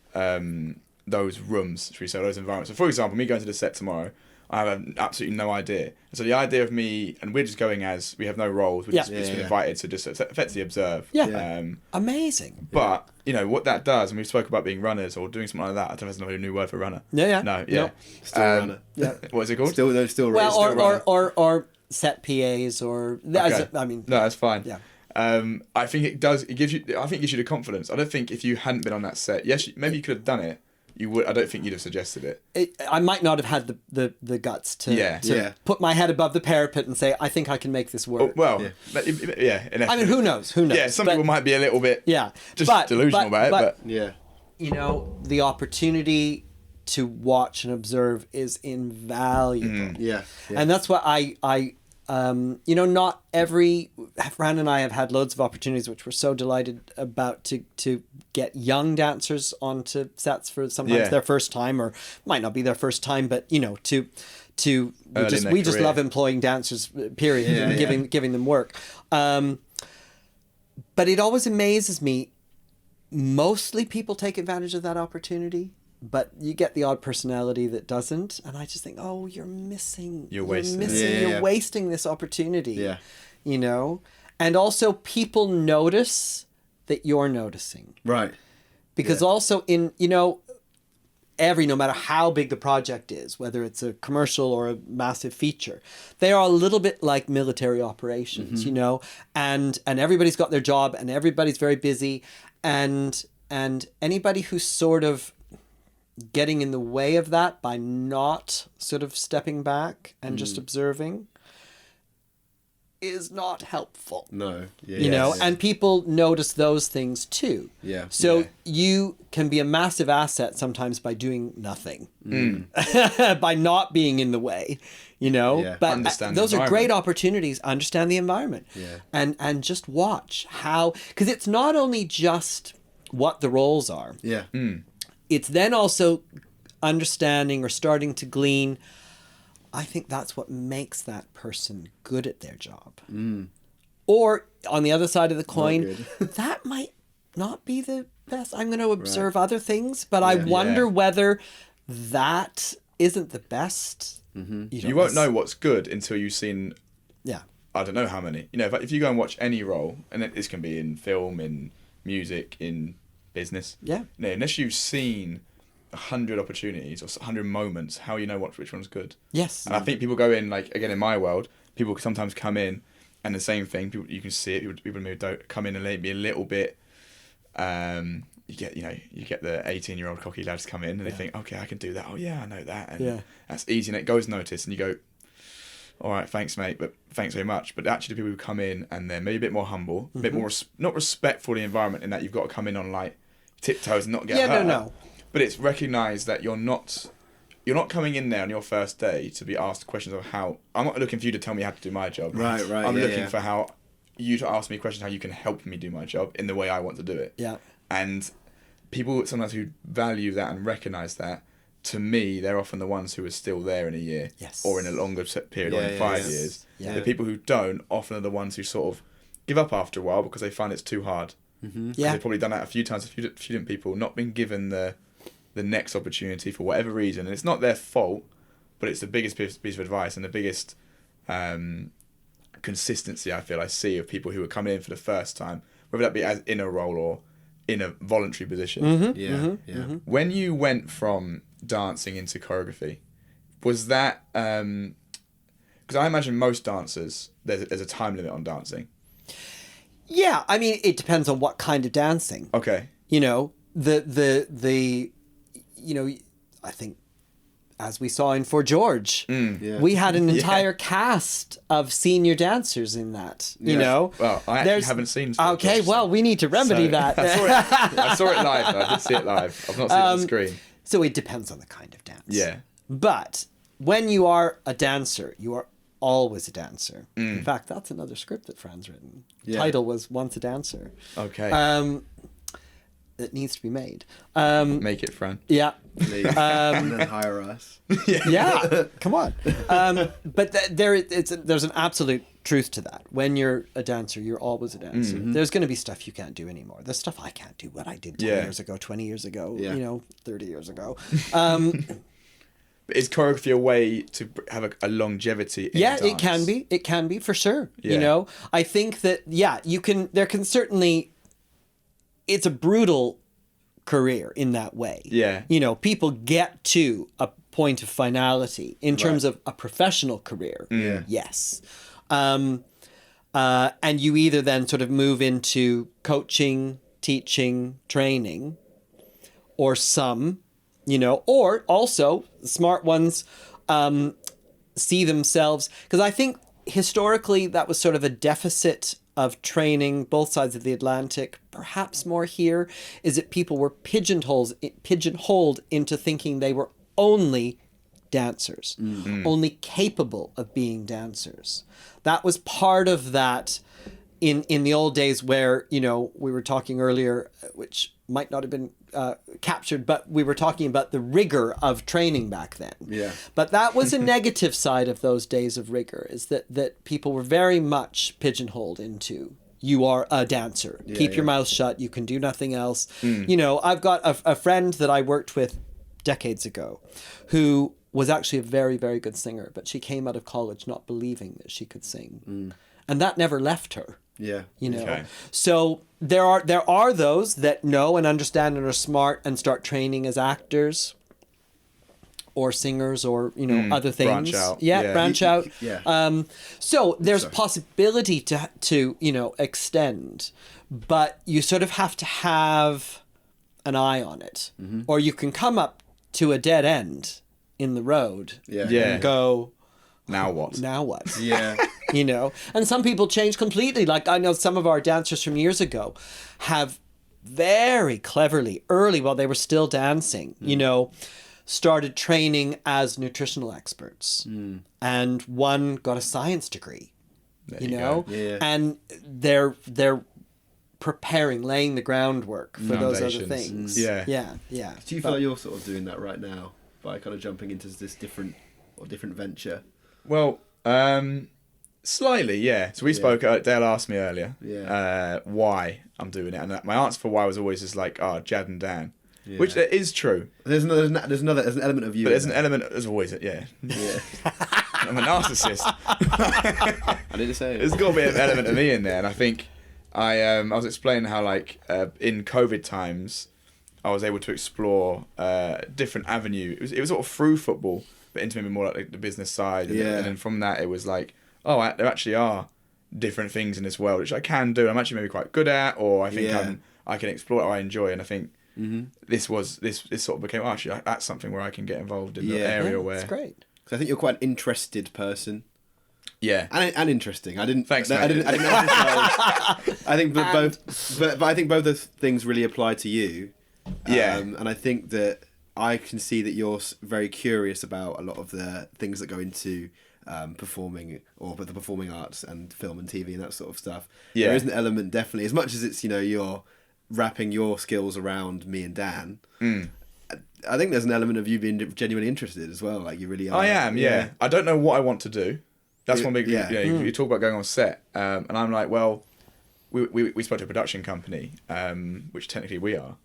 those rooms, should we say, those environments. So for example, me going to the set tomorrow, I have absolutely no idea. So the idea of me, and we're just going as we have no roles. We're just been invited to just effectively observe. Yeah. Amazing. But you know what that does, and we spoke about being runners or doing something like that. I don't know if there's a new word for runner. Yeah. No. Yeah. No. Still a runner. Yeah. What is it called? Still Well, or set PAs or Okay. I mean. No, that's fine. Yeah. I think it does. It gives you. I think it gives you the confidence. I don't think if you hadn't been on that set, yes, maybe you could have done it. You would. I don't think you'd have suggested it. I might not have had the guts to put my head above the parapet and say, I think I can make this work. Oh, well, yeah. I mean, who knows? Who knows? Yeah, some people might be a little bit delusional about it, but yeah. You know, the opportunity to watch and observe is invaluable. Yeah. And that's what I you know, not every Fran and I have had loads of opportunities, which we're so delighted about to get young dancers onto sets for sometimes their first time, or might not be their first time, but you know, we just love employing dancers, period, and giving them work. But it always amazes me. Mostly people take advantage of that opportunity. But you get the odd personality that doesn't, and I just think, oh, you're wasting this opportunity. Yeah. You know? And also people notice that you're noticing. Right. Because also in, you know, no matter how big the project is, whether it's a commercial or a massive feature, they are a little bit like military operations, you know, and everybody's got their job and everybody's very busy, and anybody who's sort of getting in the way of that by not sort of stepping back and just observing is not helpful. No. Yeah. You know, and people notice those things too. Yeah. So you can be a massive asset sometimes by doing nothing, by not being in the way, you know. Yeah. But Understand those the are great opportunities. Understand the environment, and just watch how, because it's not only just what the roles are. Yeah. It's then also understanding or starting to glean, I think that's what makes that person good at their job. Or on the other side of the coin, that might not be the best. I'm going to observe other things, but I wonder whether that isn't the best. You won't know what's good until you've seen, I don't know how many. You know, if you go and watch any role, and this can be in film, in music, in business. Yeah. No, unless you've seen 100 opportunities or 100 moments, how you know which one's good? Yes. And I think people go in, like, again, in my world, people sometimes come in and the same thing, people, you can see it, people don't come in and maybe a little bit, you get the 18-year-old cocky lads come in and they think, okay, I can do that. Oh yeah, I know that. And that's easy. And it goes noticed and you go, all right, thanks, mate, but thanks very much. But actually, the people who come in and they're maybe a bit more humble, a bit more, not respectful of the environment in that you've got to come in on, like, tiptoes and not get hurt. No. But it's recognised that you're not coming in there on your first day to be asked questions of how. I'm not looking for you to tell me how to do my job. Right. I'm looking for how you to ask me questions how you can help me do my job in the way I want to do it. Yeah. And people sometimes who value that and recognise that, to me, they're often the ones who are still there in a year, or in a longer period, or in 5 years. Yeah. The people who don't often are the ones who sort of give up after a while because they find it's too hard. They've probably done that a few times. A few different people not been given the next opportunity for whatever reason, and it's not their fault, but it's the biggest piece of advice and the biggest consistency I feel I see of people who are coming in for the first time, whether that be as in a role or in a voluntary position. When you went from dancing into choreography, was that because I imagine most dancers there's a time limit on dancing. Yeah, I mean, it depends on what kind of dancing. Okay. You know, the you know, I think as we saw in For George, we had an entire cast of senior dancers in that, you know. Well, I actually haven't seen For Okay, George, well, we need to remedy that. I saw it live. I did see it live. I've not seen it on the screen. So it depends on the kind of dance. Yeah. But when you are a dancer, you are always a dancer. In fact, that's another script that Fran's written. The title was Once a Dancer. Okay. It needs to be made. Make it, Fran. Yeah. And then hire us. Yeah. Come on. But there's an absolute truth to that. When you're a dancer, you're always a dancer. There's going to be stuff you can't do anymore. There's stuff I can't do what I did 10 years ago, 20 years ago, 30 years ago. is choreography a way to have a longevity in Yeah, dance? it can be for sure. Yeah. You know, I think that, there can certainly, it's a brutal career in that way. Yeah. You know, people get to a point of finality in terms of a professional career. Yeah. Yes. And you either then sort of move into coaching, teaching, training, or some, you know, or also smart ones see themselves, because I think historically that was sort of a deficit of training, both sides of the Atlantic, perhaps more here, is that people were pigeonholed into thinking they were only dancers, only capable of being dancers. That was part of that in the old days where, you know, we were talking earlier, which might not have been captured, but we were talking about the rigor of training back then. Yeah. But that was a negative side of those days of rigor, is that people were very much pigeonholed into, you are a dancer. Keep your mouth shut. You can do nothing else. You know, I've got a friend that I worked with decades ago who was actually a very, very good singer, but she came out of college not believing that she could sing. And that never left her. Yeah. You know, Okay. so there are those that know and understand and are smart and start training as actors or singers or, you know, other things. Branch out. Yeah, Yeah. branch out. Yeah. So there's possibility to, you know, extend, but you sort of have to have an eye on it, or you can come up to a dead end in the road Yeah. Yeah. and go, Now what? now what? Yeah. You know, and some people change completely. Like I know some of our dancers from years ago have very cleverly, early while they were still dancing, you know, started training as nutritional experts. And one got a science degree, you know, go. Yeah. and they're preparing, laying the groundwork for those other Foundations. things. Yeah. Yeah. Do you feel like you're sort of doing that right now by kind of jumping into this different venture? Well, slightly, yeah. So we spoke. Dale asked me earlier, why I'm doing it, and my answer for why was always just like, Jad and Dan, which is true. There's an element of you. But there's an element, there's always, Yeah. I'm a narcissist. I need to say it. There's got to be an element of me in there, and I think I was explaining how like in COVID times, I was able to explore different avenue. It was sort of through football, but into maybe more like the business side, and then from that it was like, there actually are different things in this world which I can do. I'm actually maybe quite good at, or I think I can explore it, or I enjoy. And I think this sort of became actually that's something where I can get involved in the area where. It's great. So I think you're quite an interested person. Yeah, and interesting. I didn't. Thanks, I mate. didn't. I think but I think both those things really apply to you. Yeah. And I think that I can see that you're very curious about a lot of the things that go into performing, or the performing arts and film and TV and that sort of stuff. Yeah. There is an element, definitely, as much as it's, you know, you're wrapping your skills around me and Dan. I think there's an element of you being genuinely interested as well. Like you really are. I am. Yeah. I don't know what I want to do. That's one big. Yeah. You talk about going on set, and I'm like, well, we spoke to a production company, which technically we are.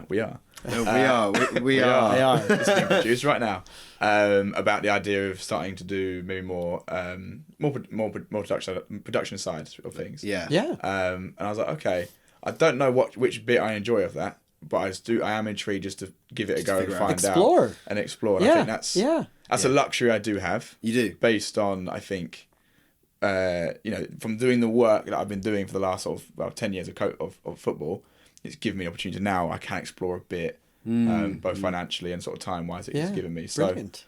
We are. No, we are. They are. It's being produced right now. About the idea of starting to do maybe more production side of things. Yeah. Yeah. And I was like, okay, I don't know which bit I enjoy of that, but I am intrigued just to give it a go and figure out. find Explore. out and explore. And Yeah. I think that's a luxury I do have. You do. Based on, I think, from doing the work that I've been doing for the last sort of 10 years of football, it's given me an opportunity now. I can explore a bit, both financially and sort of time wise. It's given me. So, Brilliant.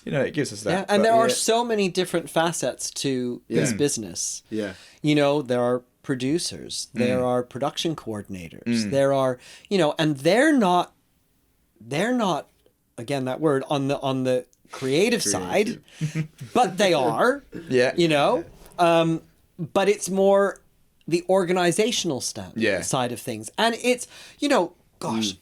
it gives us that. Yeah, and there are so many different facets to this business. Yeah. You know, there are producers, there are production coordinators, there are, and they're not again that word on the creative side, but they are. Yeah. But it's more the organizational side of things. And it's,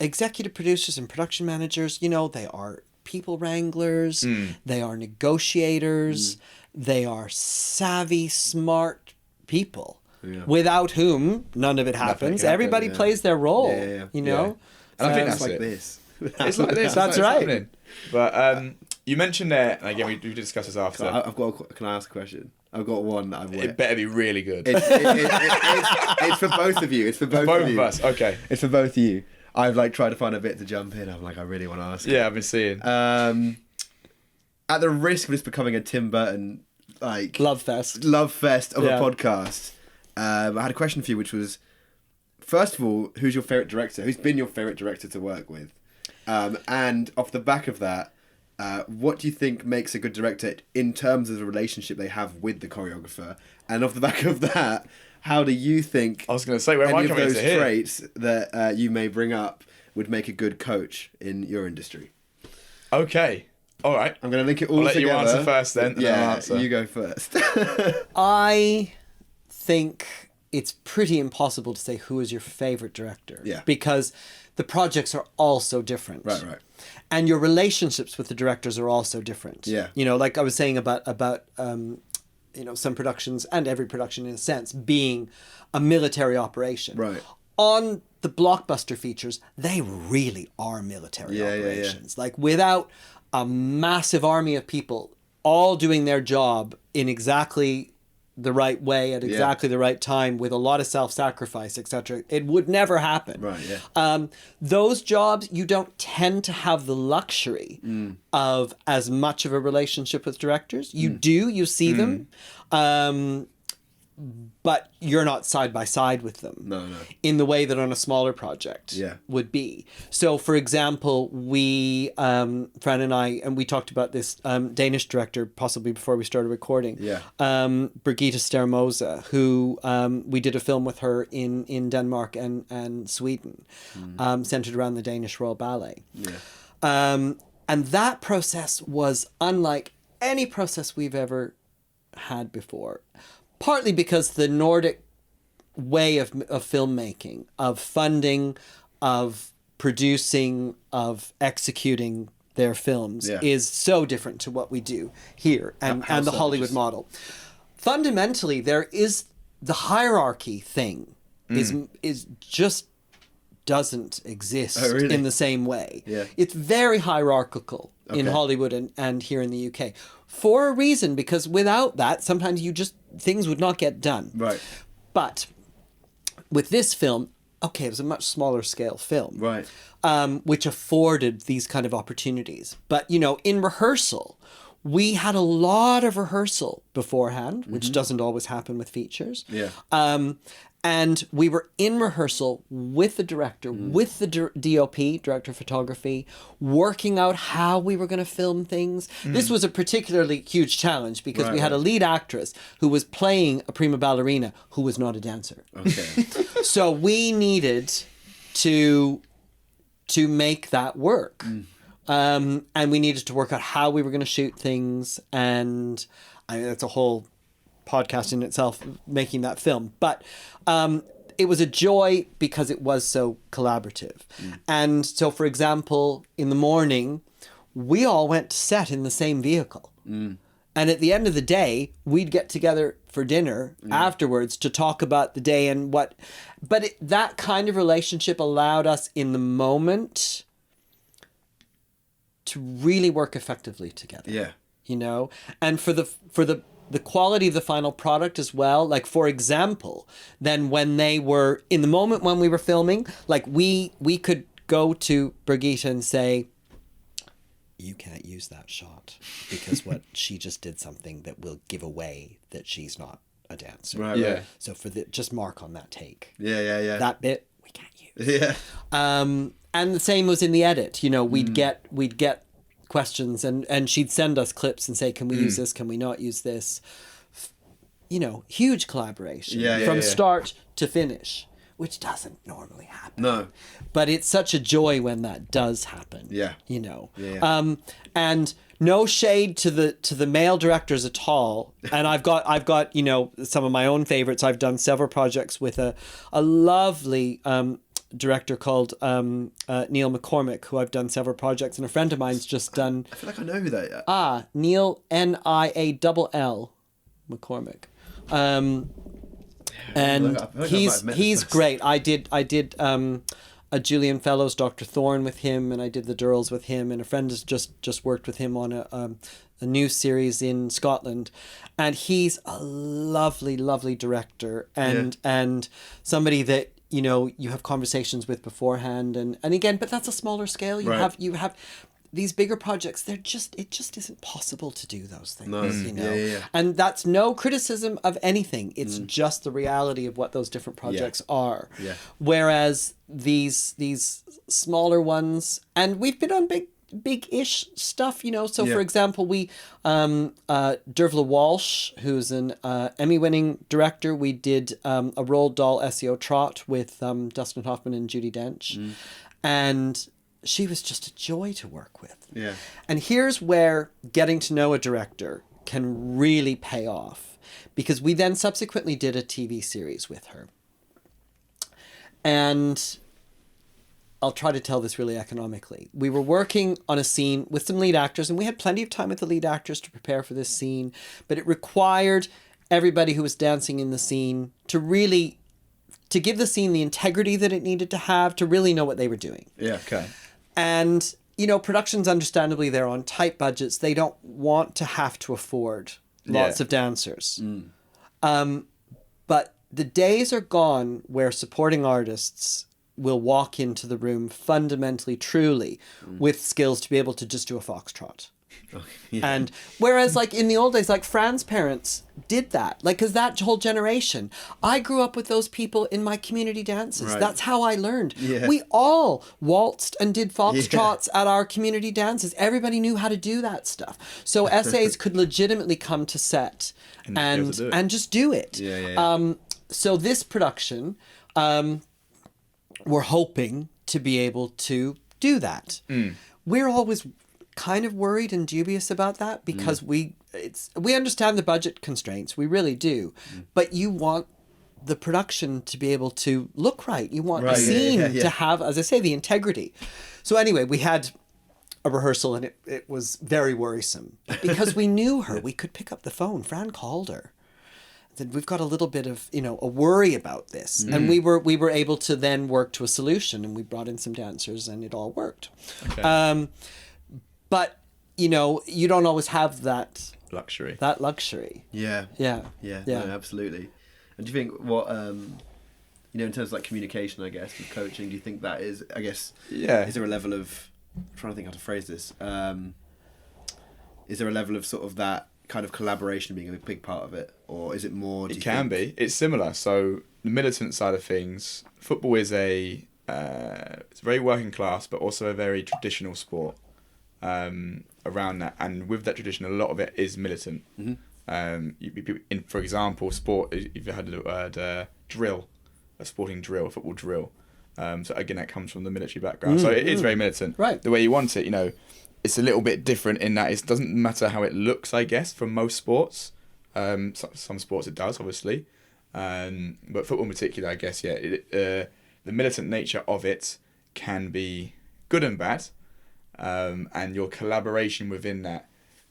executive producers and production managers, they are people wranglers, they are negotiators, they are savvy, smart people. Yeah. Without whom none of it happens. Everybody plays their role, And I think that's like it. this. It's like this. That's right. Happening. But You mentioned there, and again, we discussed this after. Can I ask a question? I've got one that I've It better be really good. It's for both of you. It's for both of you. Both of us, okay. It's for both of you. I've like tried to find a bit to jump in. I'm like, I really want to ask. Yeah, I've been seeing. At the risk of this becoming a Tim Burton like love fest of a podcast, I had a question for you, which was, first of all, who's your favorite director? Who's been your favorite director to work with? And off the back of that, what do you think makes a good director in terms of the relationship they have with the choreographer? And off the back of that, how do you think I was going to say, where am I coming those into here? traits that you may bring up would make a good coach in your industry? Okay. All right. I'm going to link it all I'll let together. you answer first then. And then I'll answer. You go first. I think it's pretty impossible to say who is your favorite director. Yeah. Because the projects are all so different. Right. And your relationships with the directors are also different. Yeah. You know, like I was saying about you know, some productions, and every production in a sense, being a military operation. Right. On the blockbuster features, they really are military operations. Like, without a massive army of people all doing their job in exactly the right way at exactly the right time with a lot of self-sacrifice, etc., it would never happen. Right, yeah. Those jobs, you don't tend to have the luxury of as much of a relationship with directors. You do, you see them, but you're not side by side with them. No. In the way that on a smaller project would be. So, for example, we, Fran and I, and we talked about this Danish director possibly before we started recording. Yeah. Birgitte Stermosa, who we did a film with her in Denmark and Sweden, centered around the Danish Royal Ballet. Yeah. And that process was unlike any process we've ever had before. Partly because the Nordic way of filmmaking, of funding, of producing, of executing their films is so different to what we do here and the Hollywood model. Fundamentally, there is the hierarchy thing is just doesn't exist in the same way. Yeah. It's very hierarchical in Hollywood and here in the UK. For a reason, because without that, sometimes things would not get done. Right. But with this film, it was a much smaller scale film. Right. Which afforded these kind of opportunities. But, you know, in rehearsal, we had a lot of rehearsal beforehand, which doesn't always happen with features. Yeah. And we were in rehearsal with the director, with the DOP, director of photography, working out how we were going to film things. This was a particularly huge challenge because we had a lead actress who was playing a prima ballerina who was not a dancer. Okay. So we needed to make that work. And we needed to work out how we were going to shoot things. And I mean, that's a whole podcast in itself, making that film. But it was a joy because it was so collaborative. And so, for example, in the morning, we all went to set in the same vehicle. And at the end of the day, we'd get together for dinner afterwards to talk about the day and what... But that kind of relationship allowed us in the moment to really work effectively together. Yeah. You know? And for the quality of the final product as well, like, for example, then when they were in the moment when we were filming, like we could go to Birgitte and say, you can't use that shot because she just did something that will give away that she's not a dancer. Right, right. So just mark on that take. Yeah. That bit we can't use. Yeah. And the same was in the edit. You know, we'd get questions and she'd send us clips and say, can we use this? Can we not use this? You know, huge collaboration from start to finish, which doesn't normally happen. No. But it's such a joy when that does happen. Yeah. You know. Yeah. And no shade to the male directors at all. And I've got, you know, some of my own favorites. I've done several projects with a lovely director called Neil McCormick, who I've done several projects, and a friend of mine's just done... I feel like I know who that is. Neil, Niall McCormick. And he's great. I did a Julian Fellows, Dr. Thorne with him, and I did the Durrells with him, and a friend has just worked with him on a new series in Scotland, and he's a lovely, lovely director, and somebody that you have conversations with beforehand, and again, but that's a smaller scale. You have these bigger projects. It just isn't possible to do those things. And that's no criticism of anything. It's just the reality of what those different projects are. Yeah. Whereas these smaller ones, and we've been on big-ish stuff, So for example, we Dervla Walsh, who's an Emmy-winning director, we did a Roald Dahl SEO Trot with Dustin Hoffman and Judi Dench, and she was just a joy to work with. Yeah. And here's where getting to know a director can really pay off, because we then subsequently did a TV series with her. And I'll try to tell this really economically. We were working on a scene with some lead actors, and we had plenty of time with the lead actors to prepare for this scene, but it required everybody who was dancing in the scene to give the scene the integrity that it needed to have, to really know what they were doing. Yeah, okay. And, productions, understandably, they're on tight budgets. They don't want to have to afford lots of dancers. But the days are gone where supporting artists will walk into the room fundamentally, truly, with skills to be able to just do a foxtrot. And whereas like in the old days, like Fran's parents did that, like, because that whole generation, I grew up with those people in my community dances. That's how I learned. We all waltzed and did foxtrots at our community dances. Everybody knew how to do that stuff, so SAs could legitimately come to set and just do it. So this production, we're hoping to be able to do that. We're always kind of worried and dubious about that, because we understand the budget constraints, we really do, but you want the production to be able to look right. You want the scene to have, as I say, the integrity. So anyway, we had a rehearsal, and it was very worrisome, because we knew her. We could pick up the phone. Fran called her. Said, we've got a little bit of a worry about this, and we were able to then work to a solution, and we brought in some dancers, and it all worked. Okay. But, you don't always have that luxury. Yeah. No, absolutely. And do you think what, in terms of like communication, I guess, with coaching, do you think that is, I guess, is there a level of, I'm trying to think how to phrase this, is there a level of sort of that kind of collaboration being a big part of it? Or is it more... It can be. It's similar. So the militant side of things, football is it's very working class, but also a very traditional sport. Around that, and with that tradition, a lot of it is militant. For example, sport. If you had the word drill, a sporting drill, a football drill. So again, that comes from the military background. So it is very militant, right? The way you want it. It's a little bit different in that it doesn't matter how it looks, I guess, for most sports. Some sports it does, obviously, but football in particular, I guess, the militant nature of it can be good and bad. And your collaboration within that.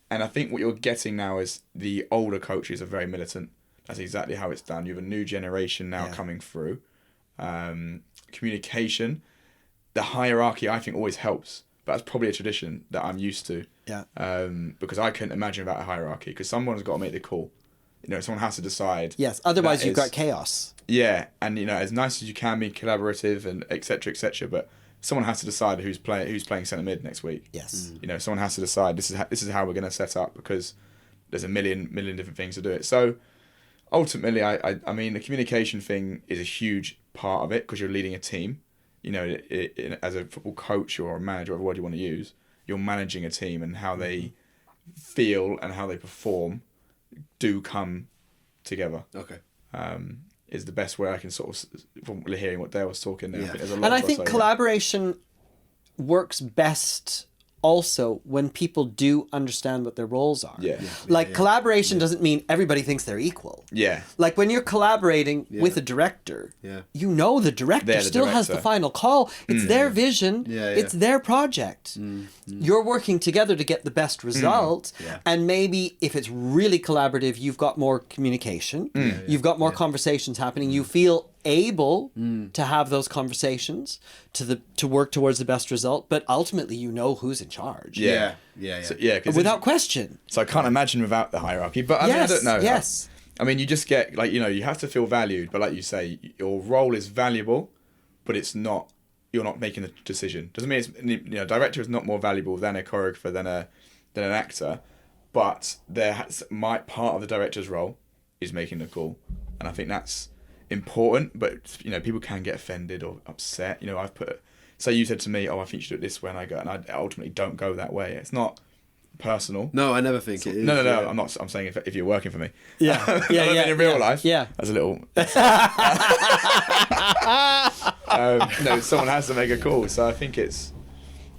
And I think what you're getting now is the older coaches are very militant. That's exactly how it's done. You have a new generation now coming through. Communication, the hierarchy, I think always helps. But that's probably a tradition that I'm used to. Yeah. Because I couldn't imagine without a hierarchy, because someone's got to make the call. Someone has to decide. Yes, otherwise you've got chaos. Yeah, and as nice as you can be collaborative and et cetera, but someone has to decide who's playing centre mid next week. Yes. Someone has to decide this is how we're going to set up, because there's a million different things to do it. So ultimately, I mean, the communication thing is a huge part of it, because you're leading a team. As a football coach or a manager, whatever word you want to use, you're managing a team, and how they feel and how they perform do come together. Okay. Is the best way I can sort of, from hearing what Dale was talking there. Yeah. I think collaboration works best also when people do understand what their roles are. Collaboration doesn't mean everybody thinks they're equal. Yeah. Like when you're collaborating with a director, the director still has the final call. It's their vision. It's their project. You're working together to get the best result. And maybe if it's really collaborative, you've got more communication. You've got more conversations happening. You feel able to have those conversations to work towards the best result, but ultimately you know who's in charge. Yeah. So, 'cause Without question. So I can't imagine without the hierarchy. But I mean, I don't know. Yes. I mean, you just get, like, you know, you have to feel valued. But like you say, your role is valuable, but it's not, you're not making the decision. Doesn't mean it's, you know, director is not more valuable than a choreographer, than an actor. But part of the director's role is making the call. And I think that's important. But, you know, people can get offended or upset. You know, say you said to me, oh, I think you should do it this way, and I go, and I ultimately don't go that way. It's not personal. No, I never think it is. No. I'm not. I'm saying if you're working for me. Yeah. In real life. Yeah. That's a little. No, someone has to make a call. So I think it's.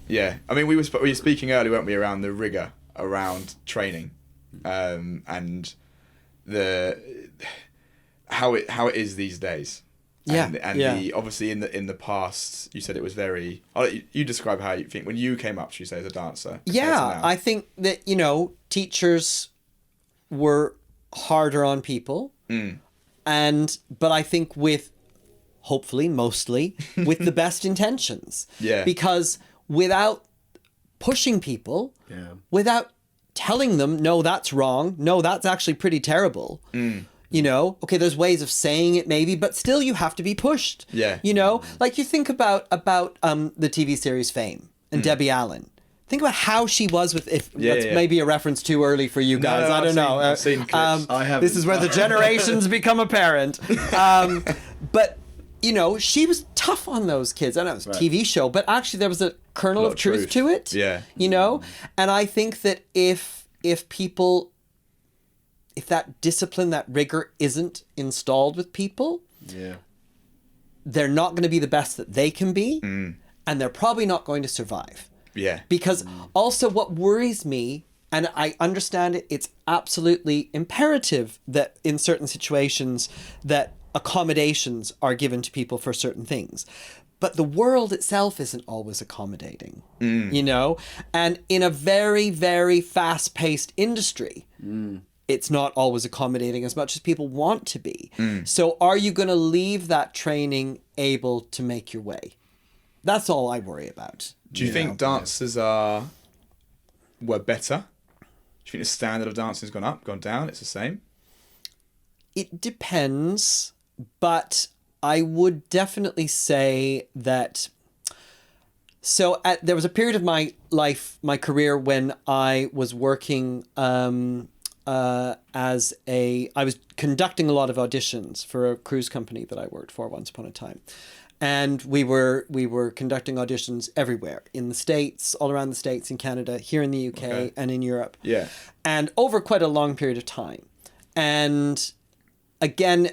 Yeah. I mean, we were speaking earlier, weren't we, around the rigor around training, and how it is these days. And obviously in the past, you said it was very. I'll let you describe how you think when you came up, should you say, as a dancer. Yeah, I think that, you know, teachers were harder on people, but I think mostly with the best intentions. Yeah. Because without pushing people, without telling them, no, that's wrong, no, that's actually pretty terrible. You know, okay, there's ways of saying it maybe, but still you have to be pushed. Yeah. You know, like you think about the TV series Fame and Debbie Allen. Think about how she was with, maybe a reference too early for you guys. No, I don't know. I've seen clips. I haven't. This is where the generations become apparent. But, you know, she was tough on those kids. I know it was a TV show, but actually there was a kernel of truth to it. Yeah. You know? And I think that if that discipline, that rigor isn't installed with people, they're not going to be the best that they can be, and they're probably not going to survive. Yeah. Because also what worries me, and I understand it, it's absolutely imperative that in certain situations that accommodations are given to people for certain things. But the world itself isn't always accommodating, you know? And in a very, very fast-paced industry, it's not always accommodating as much as people want to be. So are you going to leave that training able to make your way? That's all I worry about. Do you think dancers were better? Do you think the standard of dancing has gone up, gone down? It's the same? It depends, but I would definitely say that... So there was a period of my life, my career, when I was working... I was conducting a lot of auditions for a cruise company that I worked for once upon a time. And we were conducting auditions everywhere, in the States, all around the States, in Canada, here in the UK, and in Europe. Yeah. And over quite a long period of time. And again,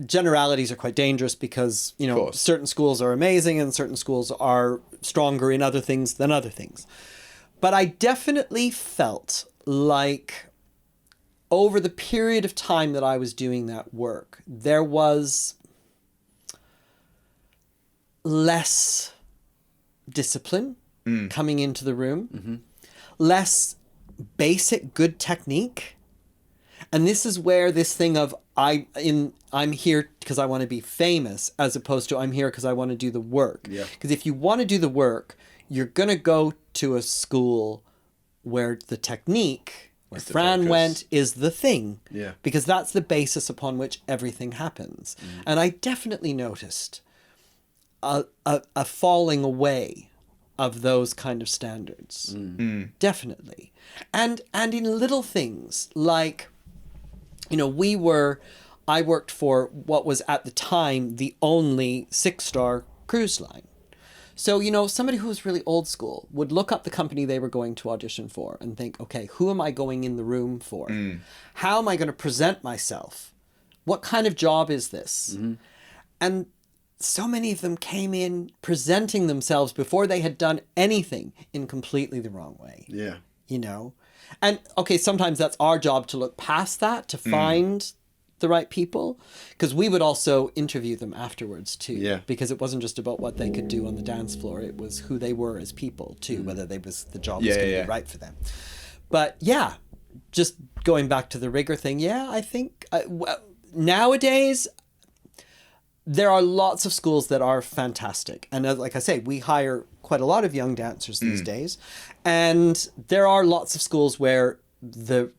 generalities are quite dangerous because, you know, certain schools are amazing and certain schools are stronger in other things than other things. But I definitely felt like over the period of time that I was doing that work, there was less discipline coming into the room, less basic good technique. And this is where this thing of I'm here because I want to be famous, as opposed to I'm here because I want to do the work. Because if you want to do the work, you're going to go to a school where the technique, where Fran went, is the thing. Because that's the basis upon which everything happens. And I definitely noticed a falling away of those kind of standards. Definitely. And in little things like, you know, I worked for what was at the time the only 6-star cruise line. So, you know, somebody who was really old school would look up the company they were going to audition for and think, okay, who am I going in the room for? How am I going to present myself? What kind of job is this? And so many of them came in presenting themselves before they had done anything in completely the wrong way. You know? And, okay, sometimes that's our job to look past that, to find the right people, because we would also interview them afterwards too, because it wasn't just about what they could do on the dance floor, it was who they were as people too, whether the job was going to be right for them. But yeah, just going back to the rigor thing, I think nowadays there are lots of schools that are fantastic. And like I say, we hire quite a lot of young dancers these days. And there are lots of schools where the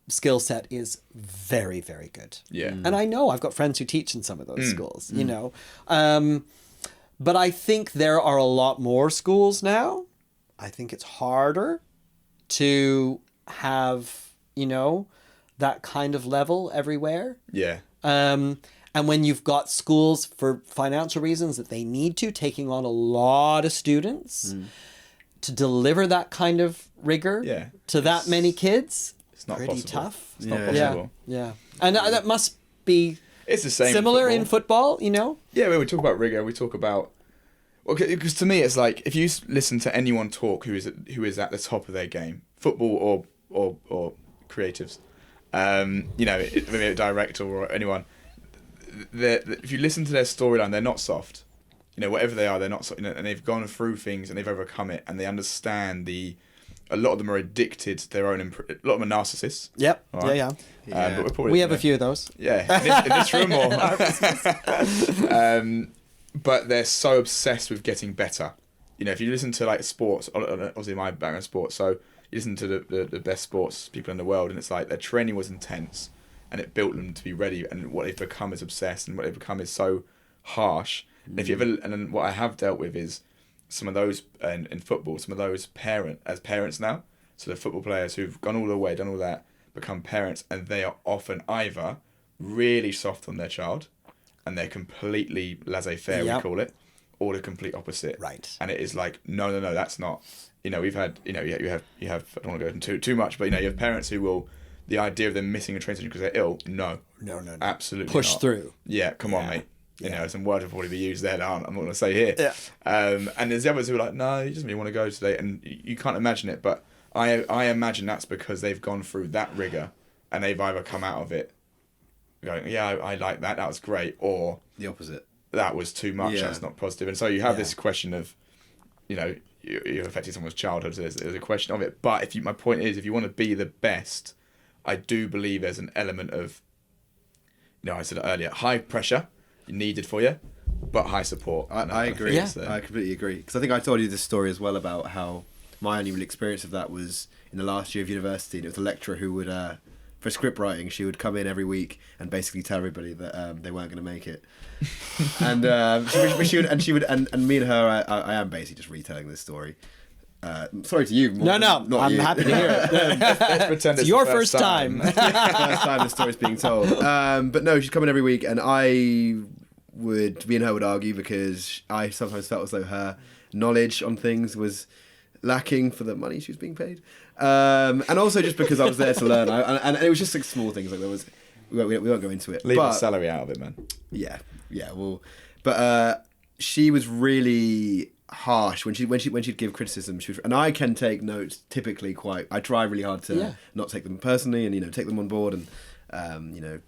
skill set is very, very good. Yeah. And I know I've got friends who teach in some of those schools, you know. But I think there are a lot more schools now. I think it's harder to have, you know, that kind of level everywhere. Yeah. And when you've got schools for financial reasons that they need to, taking on a lot of students to deliver that kind of rigor to that many kids, it's not pretty possible. tough. It's not possible. Yeah. And that must be It's the same. similar in football, you know? Yeah, when we talk about rigor, we talk about... Because to me, it's like, if you listen to anyone talk who is at the top of their game, football or creatives, you know, maybe a director or anyone, if you listen to their storyline, they're not soft. You know, whatever they are, they're not soft. You know, and they've gone through things and they've overcome it, and they understand a lot of them are addicted to their own... a lot of them are narcissists. Yep. Right? Yeah. But we're probably, We have a few of those. Yeah, in this room or... but they're so obsessed with getting better. You know, if you listen to like sports, obviously my background is sports, so you listen to the best sports people in the world, and it's like their training was intense, and it built them to be ready. And what they've become is obsessed, and what they've become is so harsh. And if you ever, and then what I have dealt with is some of those in football, some of those parents now. So the football players who've gone all the way, done all that, become parents, and they are often either really soft on their child, and they're completely laissez-faire, we call it, or the complete opposite. Right. And it is like, no, that's not. You know, we've had, you know, you have. I don't want to go into too much, but you know, you have parents who will, the idea of them missing a train session because they're ill. No, absolutely Push not. Through. Yeah, come on, mate. You know, some words will probably be used there that I'm not going to say here. Yeah. And there's the others who are like, no, he doesn't really want to go today, and you can't imagine it, but I imagine that's because they've gone through that rigor, and they've either come out of it going, yeah, I like that was great, or the opposite, that was too much, that's not positive. And so you have this question of, you know, you're affecting someone's childhood, so there's a question of it. But my point is, if you want to be the best, I do believe there's an element of, you know, I said it earlier, high pressure needed for you, but high support. I agree. Yeah. I completely agree, because I think I told you this story as well about how my only real experience of that was in the last year of university, and it was a lecturer who would for script writing, she would come in every week and basically tell everybody that they weren't going to make it. And she would, and me and her, I am basically just retelling this story. Sorry to you. No, I'm happy to hear it. Let's pretend It's your first time. First time the story's being told. But no, she'd come in every week, and me and her would argue, because I sometimes felt as though her knowledge on things was lacking for the money she was being paid, and also just because I was there to learn. And it was just like small things, like there was. We won't go into it. Leave the salary out of it, man. Yeah. Well, but she was really harsh when she'd give criticism. And I can take notes typically quite. I try really hard to not take them personally, and you know, take them on board, and you know,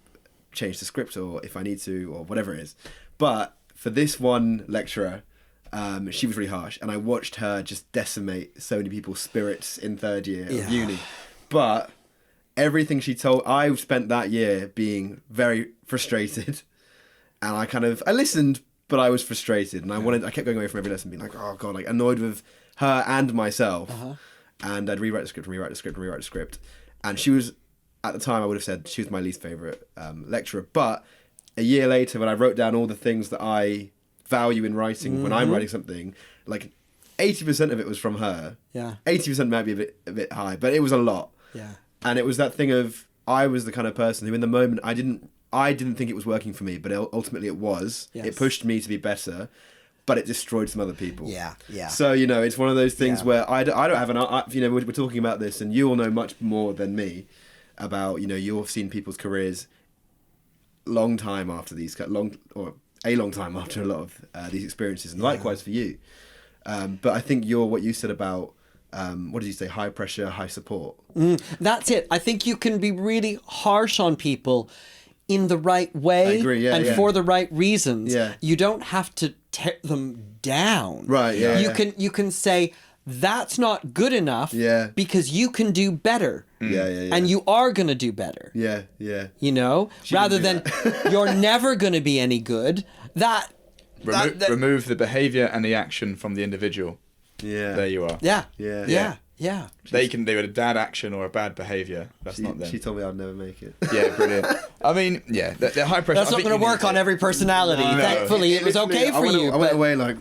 change the script or if I need to or whatever it is. But for this one lecturer, she was really harsh, and I watched her just decimate so many people's spirits in third year of uni. But everything she told, I spent that year being very frustrated, and I listened, but I was frustrated, and I kept going away from every lesson being like, oh god, like annoyed with her and myself. And I'd rewrite the script, and she was, at the time I would have said she was my least favourite lecturer. But a year later, when I wrote down all the things that I value in writing, when I'm writing something, like 80% of it was from her. 80% might be a bit high, but it was a lot. And it was that thing of, I was the kind of person who in the moment I didn't think it was working for me, but ultimately it was. It pushed me to be better, but it destroyed some other people. So, you know, it's one of those things where I don't have you know, we're talking about this, and you all know much more than me about, you know, you've seen people's careers a long time after a long time after a lot of these experiences, and likewise for you. But I think what you said about, what did you say? High pressure, high support. That's it. I think you can be really harsh on people in the right way. I agree, for the right reasons. Yeah. You don't have to tear them down. Right. You can say, that's not good enough Yeah. because you can do better. Yeah, yeah, yeah. And you are going to do better. Yeah, yeah. You know, rather than you're never going to be any good. That Remove the behaviour and the action from the individual. Yeah. There you are. Yeah. Yeah. Yeah. Yeah. They would a bad action or a bad behaviour. That's not them. She told me I'd never make it. Yeah, brilliant. I mean, yeah, they're high pressure. That's not going to work on every personality. No. Thankfully, it was okay for you. I went away like,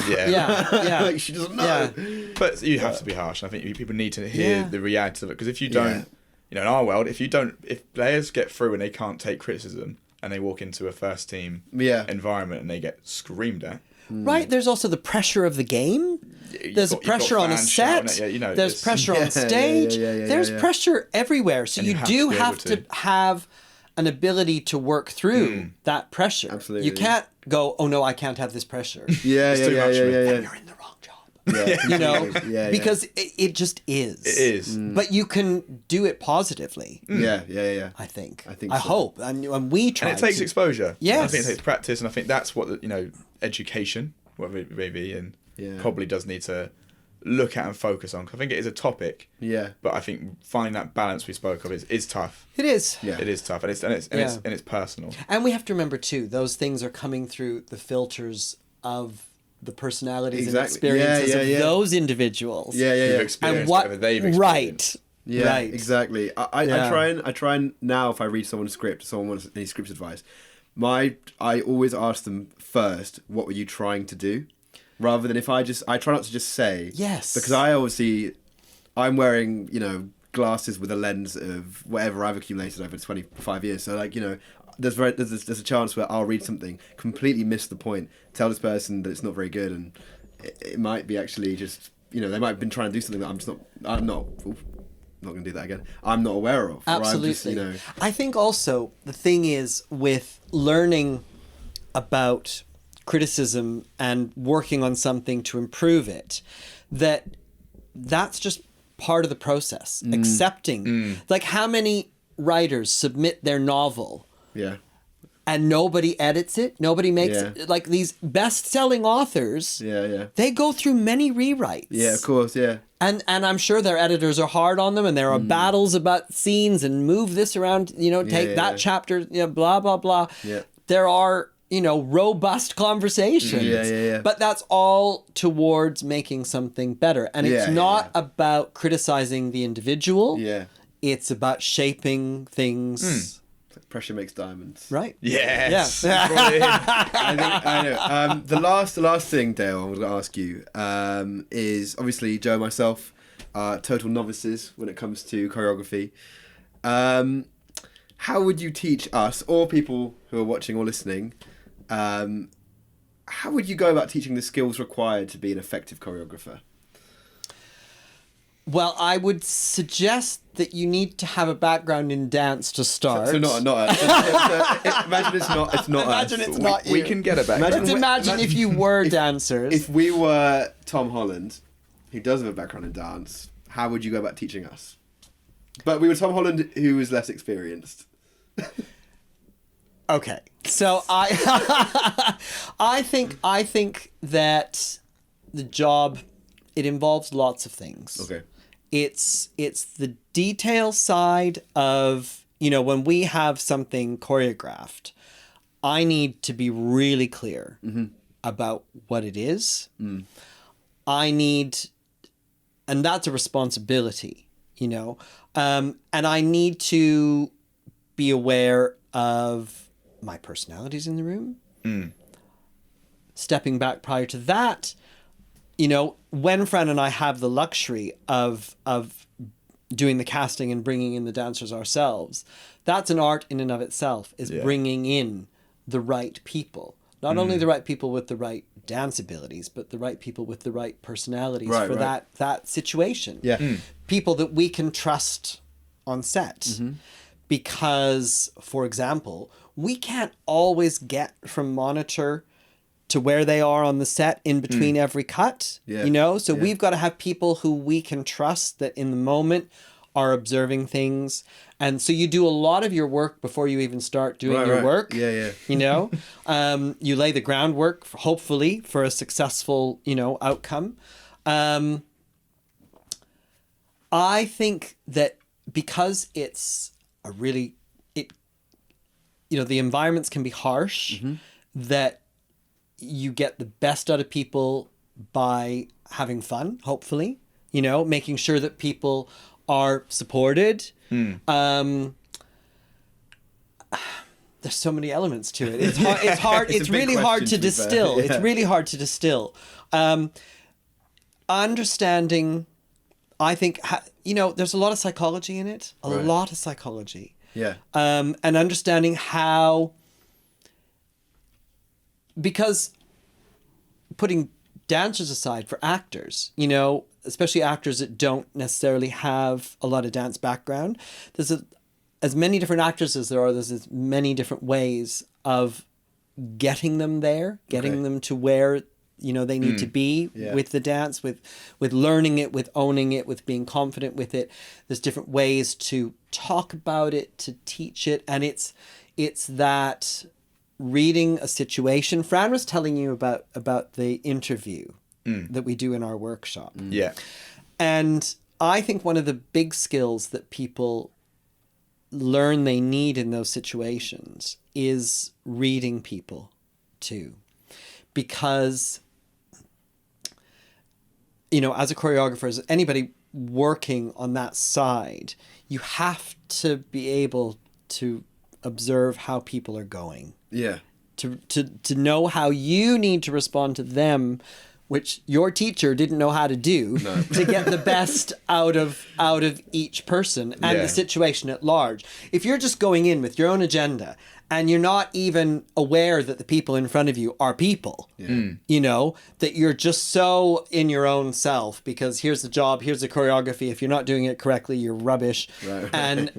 Yeah. like she doesn't know. Yeah. But you have to be harsh. I think people need to hear the reality of it, because if you don't, you know, in our world, if players get through and they can't take criticism and they walk into a first team environment and they get screamed at. Right, there's also the pressure of the game. There's pressure on a set. There's pressure on stage. There's pressure everywhere. So you do have to have an ability to work through that pressure. Absolutely. You can't go, oh no, I can't have this pressure. Yeah. Then you're in the wrong job. Yeah. You know, because it just is. It is. But you can do it positively. Yeah. I think. I I hope, and we try. And it takes exposure. Yes. I think it takes practice, and I think that's what education, whatever it may be, and probably does need to look at and focus on. 'Cause I think it is a topic. Yeah. But I think finding that balance we spoke of is tough. It is. Yeah. It is tough, and it's personal. And we have to remember too, those things are coming through the filters of the personalities and experiences of those individuals. You've experienced And whatever they've experienced. Yeah, right. exactly. I try and now if I read someone's script, someone wants any script advice, I always ask them first, what were you trying to do? Rather than I try not to just say. Yes. Because I'm wearing, glasses with a lens of whatever I've accumulated over 25 years. So there's a chance where I'll read something, completely miss the point, tell this person that it's not very good, and it might be actually just, they might have been trying to do something that I'm not going to do that again. I'm not aware of. Absolutely. I think also the thing is with learning about criticism and working on something to improve it, that's just part of the process. Accepting. Like how many writers submit their novel and nobody edits it, nobody makes it. Like these best-selling authors, they go through many rewrites. Yeah, of course, And I'm sure their editors are hard on them, and there are battles about scenes and move this around, take that chapter, blah, blah, blah. Yeah. There are, robust conversations. Yeah. But that's all towards making something better. And it's not about criticizing the individual. Yeah. It's about shaping things. Pressure makes diamonds. Right. Yes. Yeah. I know. The last thing, Dale, I was going to ask you is obviously Joe and myself are total novices when it comes to choreography. How would you teach us, or people who are watching or listening, how would you go about teaching the skills required to be an effective choreographer? Well, I would suggest that you need to have a background in dance to start. So not us. Imagine it's not Imagine us. it's not you. We can get a background. Let's imagine if you were dancers. If we were Tom Holland, who does have a background in dance, how would you go about teaching us? But we were Tom Holland, who was less experienced. Okay, so I think that the job, it involves lots of things. Okay. It's the detail side of, when we have something choreographed, I need to be really clear about what it is. And that's a responsibility, and I need to be aware of my personalities in the room. Stepping back prior to that, when Fran and I have the luxury of doing the casting and bringing in the dancers ourselves, that's an art in and of itself, is bringing in the right people. Not only the right people with the right dance abilities, but the right people with the right personalities for that situation. Yeah. People that we can trust on set. Because, for example, we can't always get from monitor to where they are on the set in between every cut, So we've got to have people who we can trust that in the moment are observing things. And so you do a lot of your work before you even start doing your work. Yeah. You lay the groundwork, hopefully, for a successful, outcome. I think that because it's the environments can be harsh, that you get the best out of people by having fun, hopefully, making sure that people are supported. There's so many elements to it. It's hard. It's really hard to distill. It's really hard to distill. Understanding, I think, there's a lot of psychology in it. A lot of psychology. Yeah. And understanding how, because putting dancers aside, for actors, especially actors that don't necessarily have a lot of dance background, there's as many different actors as there are, there's as many different ways of getting them there, getting them to where they need to be with the dance, with learning it, with owning it, with being confident with it. There's different ways to talk about it, to teach it, and it's that reading a situation. Fran was telling you about the interview that we do in our workshop. Yeah. And I think one of the big skills that people learn they need in those situations is reading people too. Because, as a choreographer, as anybody working on that side, you have to be able to observe how people are going. Yeah. To know how you need to respond to them, which your teacher didn't know how to do, to get the best out of each person and the situation at large. If you're just going in with your own agenda and you're not even aware that the people in front of you are people, that you're just so in your own self because here's the job, here's the choreography. If you're not doing it correctly, you're rubbish. Right. And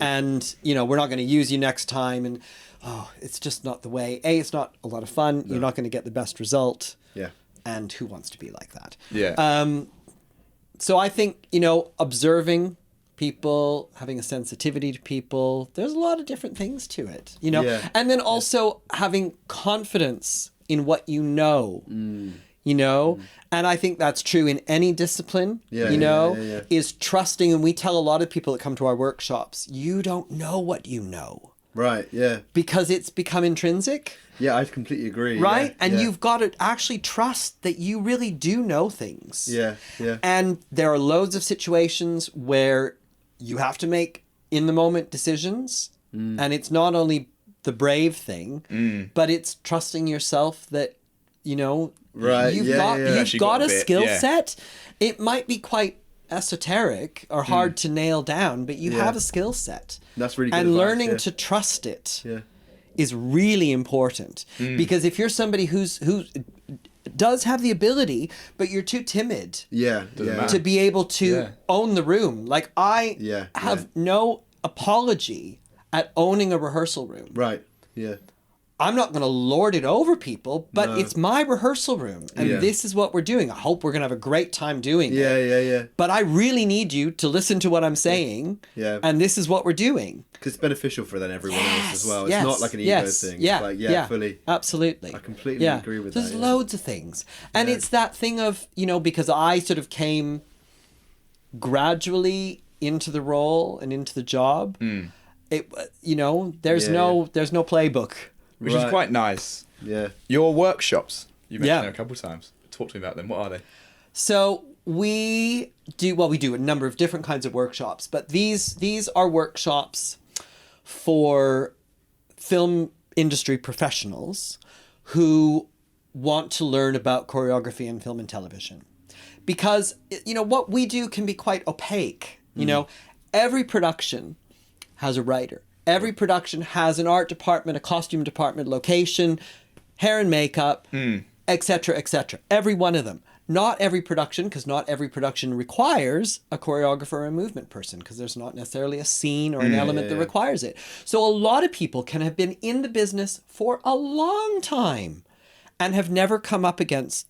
we're not going to use you next time. And, it's just not the way. It's not a lot of fun. No. You're not going to get the best result. Yeah. And who wants to be like that? Yeah. So I think, observing people, having a sensitivity to people, there's a lot of different things to it, and then also having confidence in what and I think that's true in any discipline, is trusting. And we tell a lot of people that come to our workshops, you don't know what you know. Right, yeah. Because it's become intrinsic. Yeah, I completely agree. Right? Yeah, and you've got to actually trust that you really do know things. Yeah, yeah. And there are loads of situations where you have to make in-the-moment decisions. And it's not only the brave thing, but it's trusting yourself that, right. you've You've got a skill set. It might be quite esoteric or hard to nail down, but you have a skill set. That's really good and advice, learning to trust it is really important. Because if you're somebody who does have the ability, but you're too timid to be able to own the room. Like I have no apology at owning a rehearsal room. Right. Yeah. I'm not going to lord it over people, but it's my rehearsal room. And this is what we're doing. I hope we're going to have a great time doing it. Yeah. But I really need you to listen to what I'm saying. Yeah. And this is what we're doing. Because it's beneficial for then everyone else as well. It's not like an ego thing. Yeah. It's like, fully. Absolutely. I completely agree with There's that. There's loads of things. And it's that thing of, because I sort of came gradually into the role and into the job. It, there's no playbook. Which is quite nice. Yeah. Your workshops, you mentioned them a couple of times. Talk to me about them. What are they? So we do a number of different kinds of workshops, but these are workshops for film industry professionals who want to learn about choreography in film and television. Because, what we do can be quite opaque. Every production has a writer. Every production has an art department, a costume department, location, hair and makeup, etc., etc. Every one of them. Not every production, because not every production requires a choreographer or a movement person, because there's not necessarily a scene or an element that requires it. So a lot of people can have been in the business for a long time and have never come up against,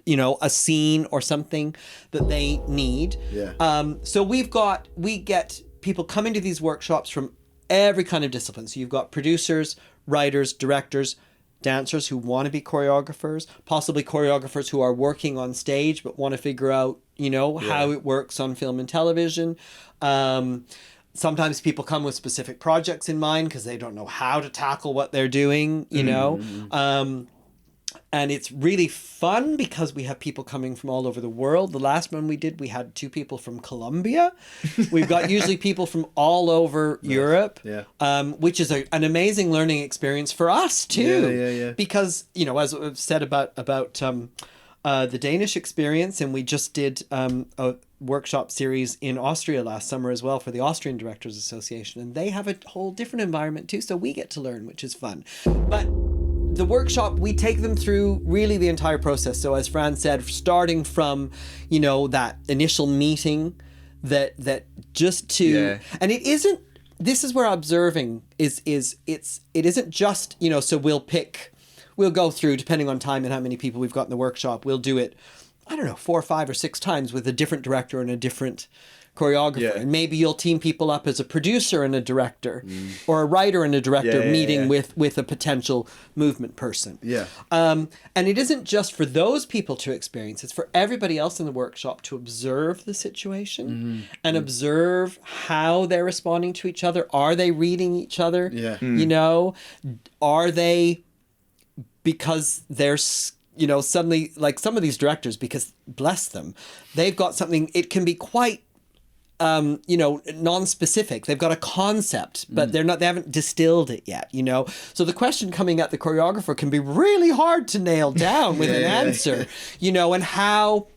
a scene or something that they need. Yeah. So we get people coming to these workshops from every kind of discipline. So you've got producers, writers, directors, dancers who want to be choreographers, possibly choreographers who are working on stage but want to figure out, how it works on film and television. Sometimes people come with specific projects in mind because they don't know how to tackle what they're doing, and it's really fun because we have people coming from all over the world. The last one we did, we had 2 people from Colombia. We've got usually people from all over Europe, which is an amazing learning experience for us too. Because, as I've said about the Danish experience, and we just did a workshop series in Austria last summer as well for the Austrian Directors Association, and they have a whole different environment too, so we get to learn, which is fun. But the workshop, we take them through really the entire process. So as Fran said, starting from, that initial meeting that just to, and it isn't, this is where observing it isn't just, so we'll go through, depending on time and how many people we've got in the workshop, we'll do it, 4, 5, or 6 times with a different director and a different choreographer. And maybe you'll team people up as a producer and a director, or a writer and a director meeting with a potential movement person. And it isn't just for those people to experience, it's for everybody else in the workshop to observe the situation and observe how they're responding to each other. Are they reading each other? Are they, because they're suddenly, like some of these directors, because bless them, they've got something, it can be quite non-specific. They've got a concept, but they haven't distilled it yet, So the question coming at the choreographer can be really hard to nail down with an answer, and how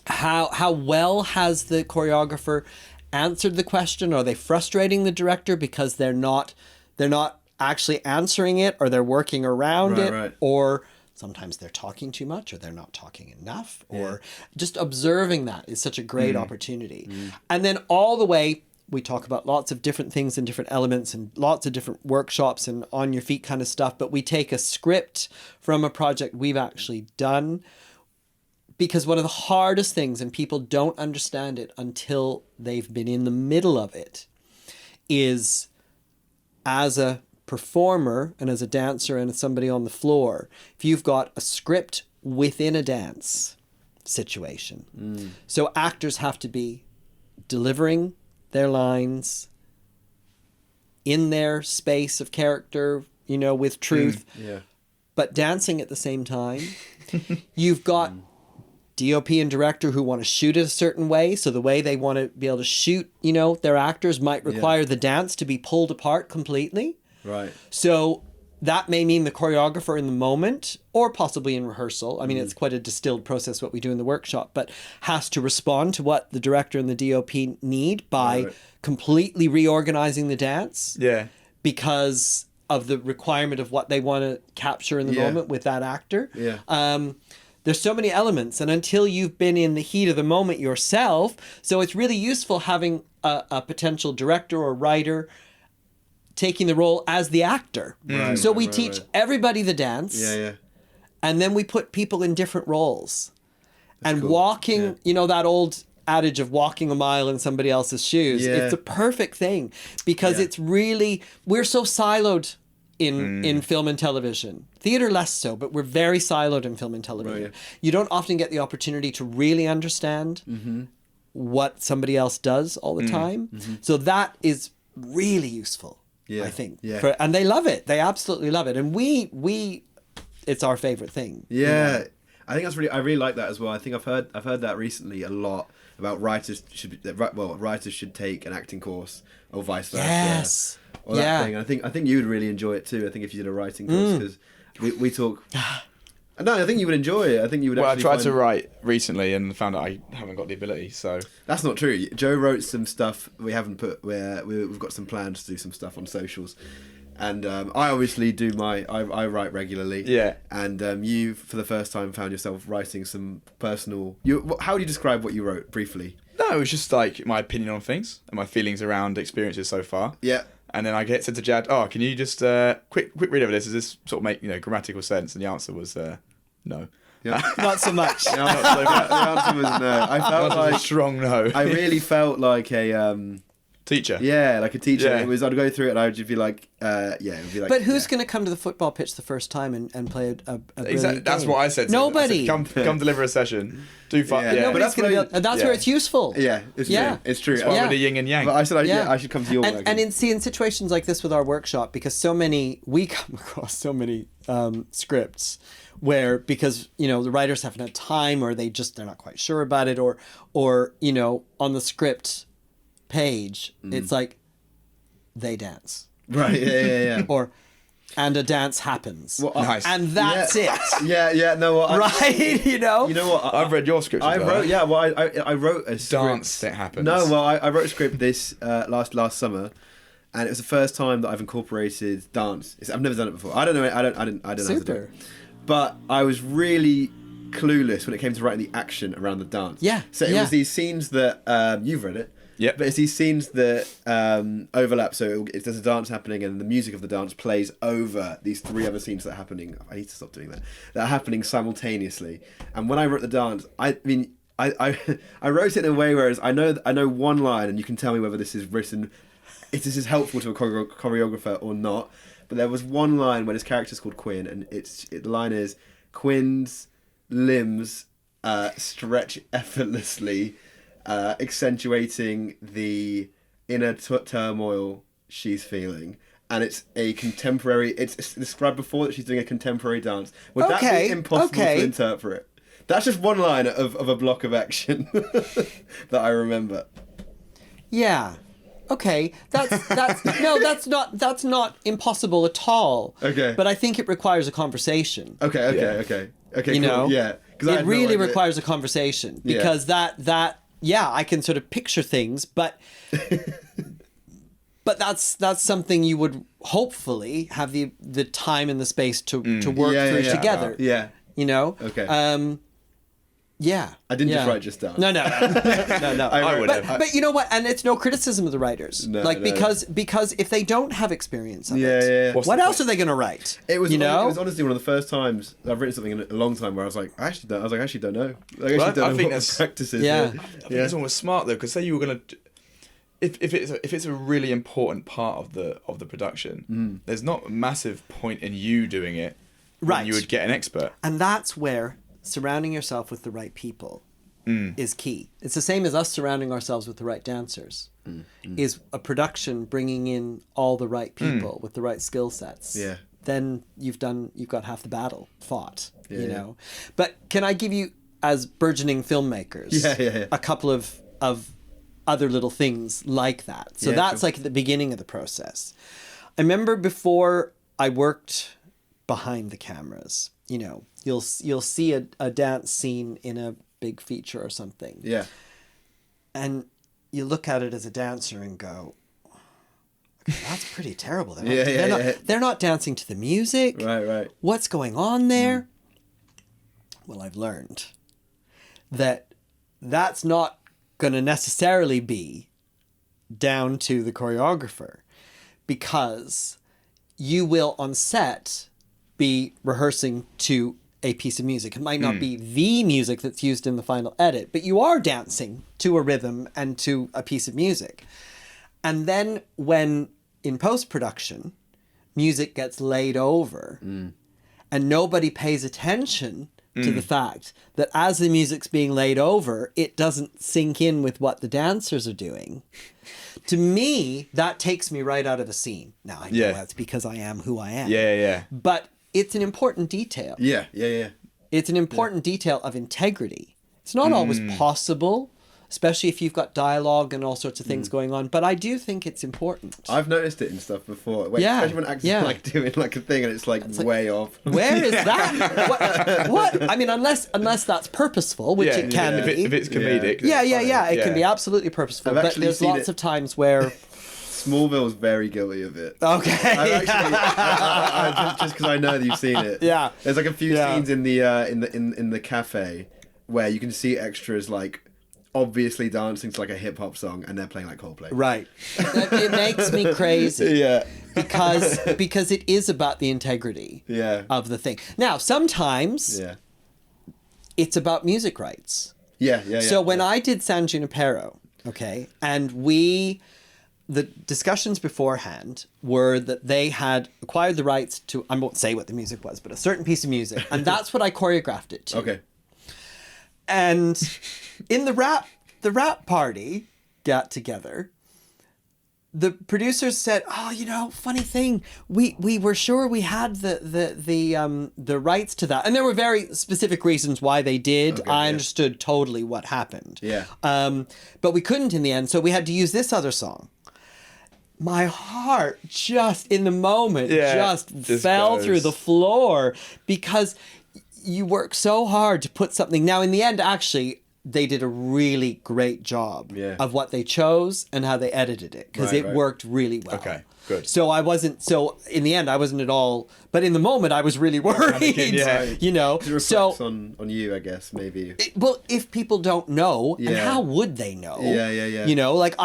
well has the choreographer answered the question? Are they frustrating the director because they're not actually answering it, or they're working around it, or sometimes they're talking too much, or they're not talking enough, or just observing that is such a great opportunity. And then all the way, we talk about lots of different things and different elements and lots of different workshops and on your feet kind of stuff. But we take a script from a project we've actually done, because one of the hardest things, and people don't understand it until they've been in the middle of it, is as a performer and as a dancer and as somebody on the floor, if you've got a script within a dance situation. So actors have to be delivering their lines in their space of character, with truth, but dancing at the same time. You've got DOP and director who want to shoot it a certain way, so the way they want to be able to shoot, their actors might require the dance to be pulled apart completely. Right. So that may mean the choreographer in the moment, or possibly in rehearsal, I mean, it's quite a distilled process what we do in the workshop, but has to respond to what the director and the DOP need by completely reorganizing the dance. Because of the requirement of what they want to capture in the moment with that actor. There's so many elements, and until you've been in the heat of the moment yourself, so it's really useful having a potential director or writer taking the role as the actor. So we teach everybody the dance, and then we put people in different roles. That's and cool. Walking, that old adage of walking a mile in somebody else's shoes, it's a perfect thing, because it's really, we're so siloed in film and television. Theater less so, but we're very siloed in film and television. You don't often get the opportunity to really understand what somebody else does all the time. So that is really useful. I think. And they love it. They absolutely love it. And we it's our favorite thing. I think that's I really like that as well. I think I've heard that recently a lot about writers should take an acting course or vice versa. Or that thing. I think you would really enjoy it too. I think if you did a writing course, because we talk. No, I think you would enjoy it. I think you would. Well, I tried to write recently and found out I haven't got the ability. So that's not true. Joe wrote some stuff we haven't put. We've got some plans to do some stuff on socials, and I obviously do I write regularly. And you, for the first time, found yourself writing some personal. How would you describe what you wrote briefly? No, it was just like my opinion on things and my feelings around experiences so far. And then I said to Jad, "Oh, can you just quick read over this? Does this sort of make grammatical sense?" And the answer was no. Not so much. The answer was no. I felt like a strong no. I really felt like a Teacher. Yeah, like a teacher. Yeah. It was, I'd go through it and I would just be like, it would be like. But who's going to come to the football pitch the first time and play a Exactly. brilliant That's game? what I said. To him. Nobody. I said, come deliver a session. Do fun. Yeah. Yeah. But Nobody's that's going to where- be. That's where it's useful. Yeah, it's Yeah. true. It's true. It's one Yeah. with the yin and yang. But I said, I should come to your work. And in situations like this with our workshop, because we come across so many scripts where, because the writers haven't had time, or they're not quite sure about it, or on the script page it's like they dance, Right, yeah. or and a dance happens, Well, Nice. and that's it. Yeah, no, well, Right. You know what? I've read your script. I wrote, I wrote a script. Dance that happens. No, well, I wrote a script this last summer, and it was the first time that I've incorporated dance. I've never done it before. I don't know. I don't know how to do Super. it. But I was really clueless when it came to writing the action around the dance. Yeah, So it yeah. was these scenes that you've read it. Yep. But it's these scenes that overlap. So there's a dance happening, and the music of the dance plays over these three other scenes that are happening. I need to stop doing that. That are happening simultaneously. And when I wrote the dance, I mean, I wrote it in a way whereas I know one line, and you can tell me whether this is written, if this is helpful to a choreographer or not. But there was one line where this character's called Quinn, and the line is, Quinn's limbs stretch effortlessly, accentuating the inner turmoil she's feeling. And it's a contemporary, it's described before that she's doing a contemporary dance. Would that be impossible to interpret? That's just one line of a block of action that I remember. Yeah. Okay. That's not impossible at all. Okay. But I think it requires a conversation. Okay. Cool. Yeah. 'Cause I It had no really idea. requires a conversation, because I can sort of picture things, but that's something you would hopefully have the time and the space to work through together. Yeah. Okay. Yeah. I didn't just write just dance. No. I would have. But you know what? And it's no criticism of the writers. No. because if they don't have experience of Yeah. it, What's what the else point? are they going to write? It was, you know? It was honestly one of the first times I've written something in a long time where I was like, I actually don't know. Like, I don't know I what think the that's- practice is. Yeah. I think it's almost smart though, because say you were gonna, if it's a really important part of the production, there's not a massive point in you doing it. Right. When you would get an expert. And that's where surrounding yourself with the right people is key. It's the same as us surrounding ourselves with the right dancers. Is a production bringing in all the right people with the right skill sets. Yeah. Then you've got half the battle fought. Yeah. You know. But can I give you, as burgeoning filmmakers, Yeah. a couple of other little things like that. So Yeah, that's sure. like at the beginning of the process. I remember before I worked behind the cameras, you'll see a dance scene in a big feature or something. Yeah. And you look at it as a dancer and go, okay, that's pretty terrible. They're not dancing to the music. Right. What's going on there? Well, I've learned that that's not going to necessarily be down to the choreographer, because you will on set be rehearsing to a piece of music. It might not be the music that's used in the final edit, but you are dancing to a rhythm and to a piece of music. And then when in post-production, music gets laid over and nobody pays attention to the fact that as the music's being laid over, it doesn't sink in with what the dancers are doing. To me, that takes me right out of the scene. Now, I know that's because I am who I am. Yeah. But it's an important detail. Yeah. It's an important detail of integrity. It's not always possible, especially if you've got dialogue and all sorts of things going on. But I do think it's important. I've noticed it in stuff before. Especially when actors are like doing like a thing and it's like way off. Where is that? What? I mean, unless that's purposeful, which it can be. If it's comedic. Yeah. then it's fine. It can be absolutely purposeful. I've But actually there's seen lots it. of times where. Smallville's very guilty of it. Okay. I've actually, just because I know that you've seen it. Yeah. There's like a few scenes in the cafe where you can see extras like obviously dancing to like a hip hop song and they're playing like Coldplay. Right. It makes me crazy. Yeah. Because it is about the integrity of the thing. Now, sometimes it's about music rights. Yeah. So when I did San Junipero, okay, and we the discussions beforehand were that they had acquired the rights to, I won't say what the music was, but a certain piece of music. And that's what I choreographed it to. Okay. And in the rap party got together, the producers said, "Oh, you know, funny thing, we were sure we had the rights to that, and there were very specific reasons why they did. Okay, I yeah. understood totally what happened. Yeah. But we couldn't in the end, so we had to use this other song." My heart just in the moment just fell goes. through the floor because you work so hard to put something. Now, in the end, actually, they did a really great job of what they chose and how they edited it because it worked really well. Okay, good. So in the end, I wasn't at all, but in the moment, I was really worried. You know, It reflects on you, I guess, maybe. Well, if people don't know, and how would they know? Yeah. You know, like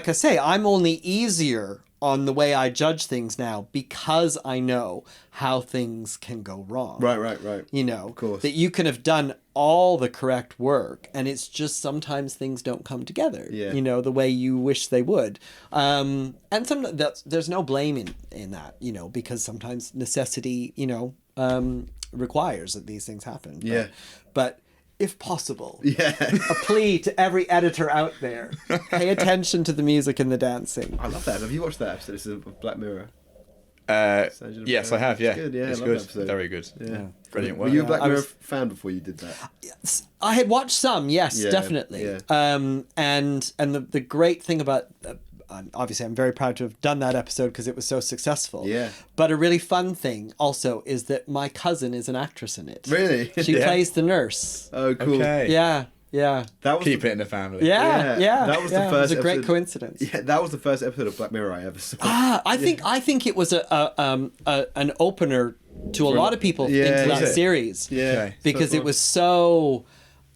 I say, I'm only easier on the way I judge things now because I know how things can go wrong. Right. You know, Of course. that you can have done all the correct work and it's just sometimes things don't come together, you know, the way you wish they would. And there's no blame in that, you know, because sometimes necessity, you know, requires that these things happen. Yeah. But if possible, Yeah. a plea to every editor out there, pay attention to the music and the dancing. I love that. Have you watched that episode? This is of Black Mirror. Yes, I have. Yeah, It's good, yeah, it's I love good. that episode. Very good. Yeah. Brilliant Were work. you a Black I Mirror was- fan before you did that? I had watched some, yes, Yeah, definitely. yeah. And the great thing about obviously I'm very proud to have done that episode because it was so successful. Yeah. But a really fun thing also is that my cousin is an actress in it. Really? She plays the nurse. Oh, cool. Okay. Yeah. That was Keep it in the family. Yeah. That was the It was first a great episode. coincidence. Yeah, that was the first episode of Black Mirror I ever saw. I think it was an opener to a lot of people Yeah, into was that it? series. Yeah. Okay. Because So it was so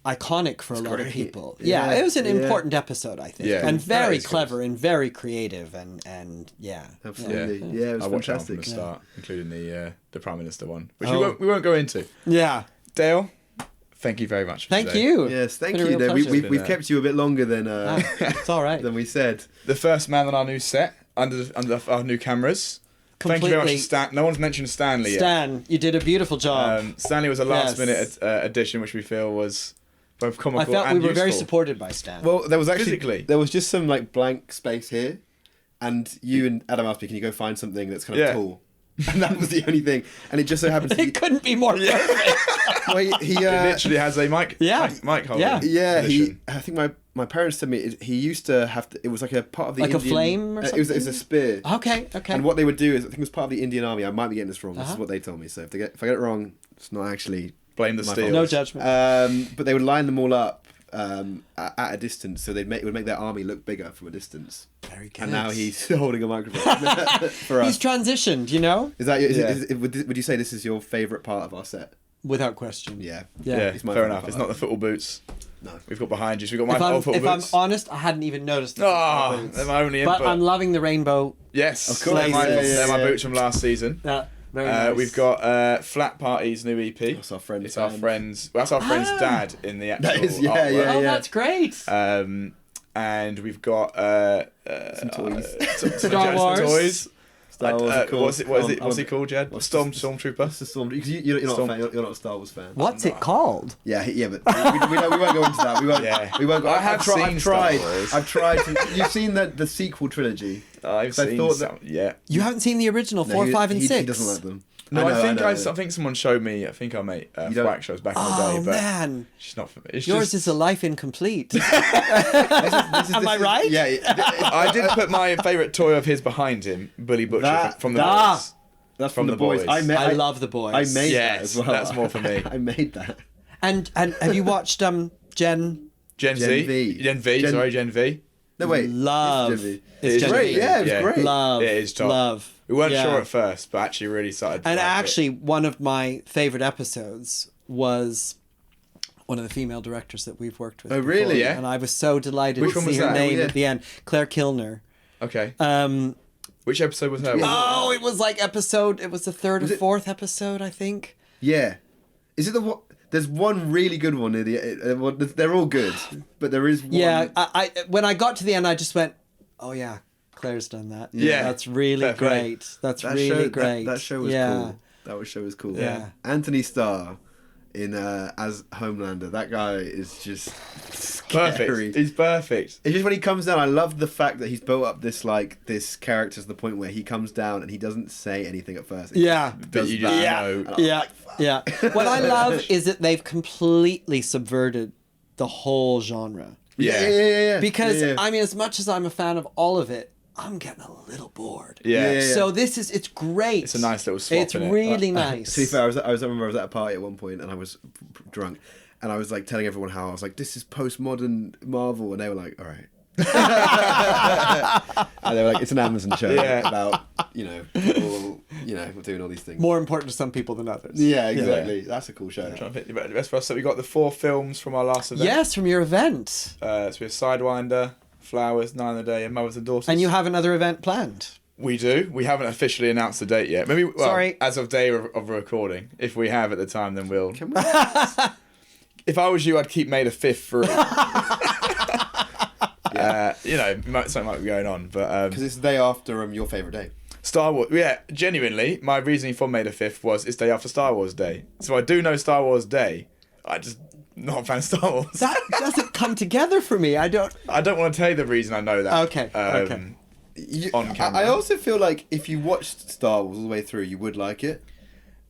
iconic for a lot of great. people. Yeah, Yeah, it was an yeah. important episode, I think. Yeah. And That very is good. clever and very creative and yeah. Absolutely. Yeah, it was I watched that one fantastic. from the start, including the Prime Minister one, which Oh. we won't go into. Yeah. Dale, thank you very much. For Thank today. you. Yes, thank Been a you. real No, pleasure. we've kept you a bit longer than It's all right. than we said. The first man on our new set under our new cameras. Thank you very much, Completely. to Stan. No one's mentioned Stanley yet. Stan, you did a beautiful job. Stanley was a last Yes. minute addition, which we feel was both comical I felt and we were very useful. supported by Stan. Well, there was actually Physically. there was just some like blank space here, and you and Adam asked me, "Can you go find something that's kind of Yeah. tall?" And that was the only thing, and it just so happens to be. it couldn't be more perfect. Well, he It literally has a mic. Yeah. mic holder. Yeah. Yeah, position. I think my parents told me he used to have to. It was like a part of the Like a Indian, flame or it was a something? spear. Okay. And what they would do is, I think it was part of the Indian army. I might be getting this wrong. This is what they told me. So if I get it wrong, it's not actually Blame the my steel. fault. No judgment. But they would line them all up at a distance, so it would make their army look bigger from a distance. Very good. And now he's holding a microphone for us. He's transitioned, you know? Is that Yeah. would you say this is your favourite part of our set? Without question. Yeah. Yeah. Yeah, It's my fair favourite enough. part. It's not the football boots No. we've got behind you. So we've got my old football If I'm boots. honest, I hadn't even noticed. the Oh, boots. they're my only But input. I'm loving the rainbow. Yes, Of course. They're my, Yeah, they're my yeah. boots from last season. Very nice. We've got Flat Party's new EP. That's our friend's It's our band. friend's. Well, that's our friend's dad in the actual That is- yeah, artwork. yeah, Oh, yeah. that's great. And we've got Some toys. Star Wars. toys. Star Wars, of course. What's he called, Jed? Stormtrooper. What's the Storm? Because you're not Storm- a fan. You're not a Star Wars fan. What's it called? Yeah, but we won't go into that. We won't. Yeah. We won't go. I have seen I've Star tried. Wars. I've tried to. You've seen the sequel trilogy. I've So I seen thought some. Yeah. You haven't seen the original No, 4, he- 5, and he, 6? He doesn't like them. No, I know. think someone showed me. I think our mate don't- Thwack shows back in the Oh, day, but man. she's not for me. It's Yours just, is a life incomplete. This Am I is- right? Yeah. I did put my favourite toy of his behind him, Bully Butcher That- from the that- boys. That's From from, the the boys. boys. I love the boys. I made that Yes, as well. that's more for me. I made that. And have you watched Jen? Gen Gen Z. V. Gen V. Gen- Sorry, Gen V. No wait. Love. It's Gen V. It's It Gen is Great. V. Yeah, it was Yeah. great. Love. It is top. Love. We weren't Yeah. sure at first, but actually really started. to And like it. actually, one of my favorite episodes was one of the female directors that we've worked with. Oh, really? before, Yeah. And I was so delighted Which to one see was her that? name Oh, yeah. at the end, Claire Kilner. Okay. Um, Which episode was her? oh, it was like episode. It was the third or fourth episode, I think. Yeah. Is it the one? There's one really good one near the. They're all good, but there is one. Yeah, I when I got to the end, I just went, oh yeah, Claire's done that. Yeah. That's really Fair play. great. That's That really show, great. That show was cool. That show was cool. Yeah. Anthony Starr in as Homelander. That guy is just Perfect. scary. He's perfect. It's just when he comes down, I love the fact that he's built up this character to the point where he comes down and he doesn't say anything at first. He Yeah. just But does you just that. know. And I'm Yeah. like, fuck. Yeah. What I love is that they've completely subverted the whole genre. Yeah. Because, Yeah. I mean, as much as I'm a fan of all of it, I'm getting a little bored. Yeah. Yeah. So it's great. It's a nice little swap. It's innit? really nice. To be fair, I remember I was at a party at one point and I was drunk, and I was like telling everyone how I was like, this is postmodern Marvel, and they were like, all right. And they were like, it's an Amazon show about people doing all these things. More important to some people than others. Yeah, exactly. That's a cool show. Trying to think about the best for us. So we got the 4 films from our last event. Yes, from your event. So we have Sidewinder, Flowers, 9 of the Day, and Mothers and Daughters. And you have another event planned. We do. We haven't officially announced the date yet. Maybe. Well, Sorry. As of day of recording. If we have at the time, then we'll. Can we? If I was you, I'd keep May the 5th free. Something might be going on, but Because it's the day after your favourite day. Star Wars. Yeah, genuinely, my reasoning for May the 5th was it's day after Star Wars Day. So I do know Star Wars Day. I just not a fan of Star Wars. That doesn't come together for me. I don't I don't want to tell you the reason I know that. Okay, On camera. I also feel like if you watched Star Wars all the way through, you would like it.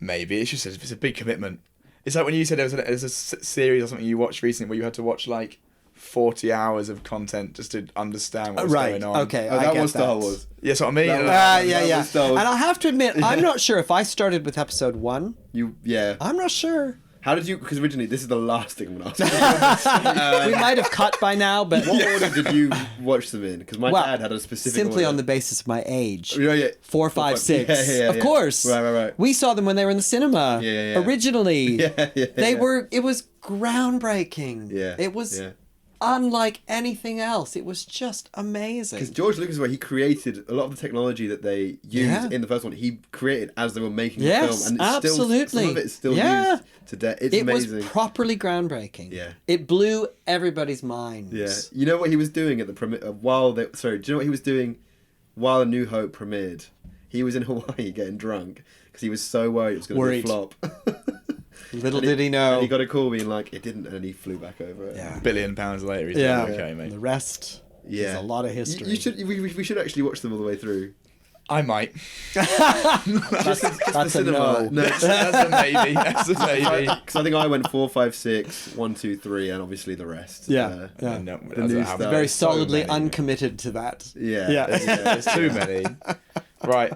Maybe it's just it's a big commitment. It's like when you said there was a series or something you watched recently where you had to watch like 40 hours of content just to understand what's going on. Okay, Oh, I that get was Star Wars. Yes, what I mean. That was- yeah. was Star Wars. And I have to admit, I'm not sure if I started with episode 1. Yeah. I'm not sure. How did you? Because originally this is the last thing I'm gonna ask. We might have cut by now, but What order did you watch them in? Because my Well, dad had a specific. simply order. on the basis of my age. Yeah. 4, 5, 6. Yeah, Of course. Right. We saw them when they were in the cinema. Yeah. Originally. Yeah. It was groundbreaking. Yeah. It was Yeah. unlike anything else. It was just amazing. Because George Lucas, where he created a lot of the technology that they used in the first one, he created as they were making the film, and it's absolutely. still some of it's still Yeah. used today. It's It amazing. was properly groundbreaking. Yeah. It blew everybody's minds. Yeah, you know what he was doing at the premiere while they. Sorry, do you know what he was doing while A New Hope premiered? He was in Hawaii getting drunk because he was so worried it was going to be a flop. Little did he know. And he got a call being like, it didn't, and he flew back over it. Yeah. £1 billion later, he's Yeah. doing okay, mate. The rest is a lot of history. You should. We should actually watch them all the way through. I might. That's The a cinema. no. That's a maybe. That's a maybe. Because I think I went 4, 5, 6, 1, 2, 3, and obviously the rest. Yeah. No, The it doesn't new happen. stuff. Very So solidly many. uncommitted to that. Yeah. There's too many. Right.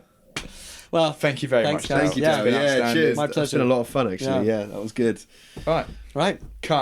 Well, Thank you very Thanks, much. guys. Thank you, Yeah, David. It's been Yeah, outstanding. cheers. My It's pleasure. been a lot of fun, actually. Yeah. Yeah, that was good. Right. right. Cut.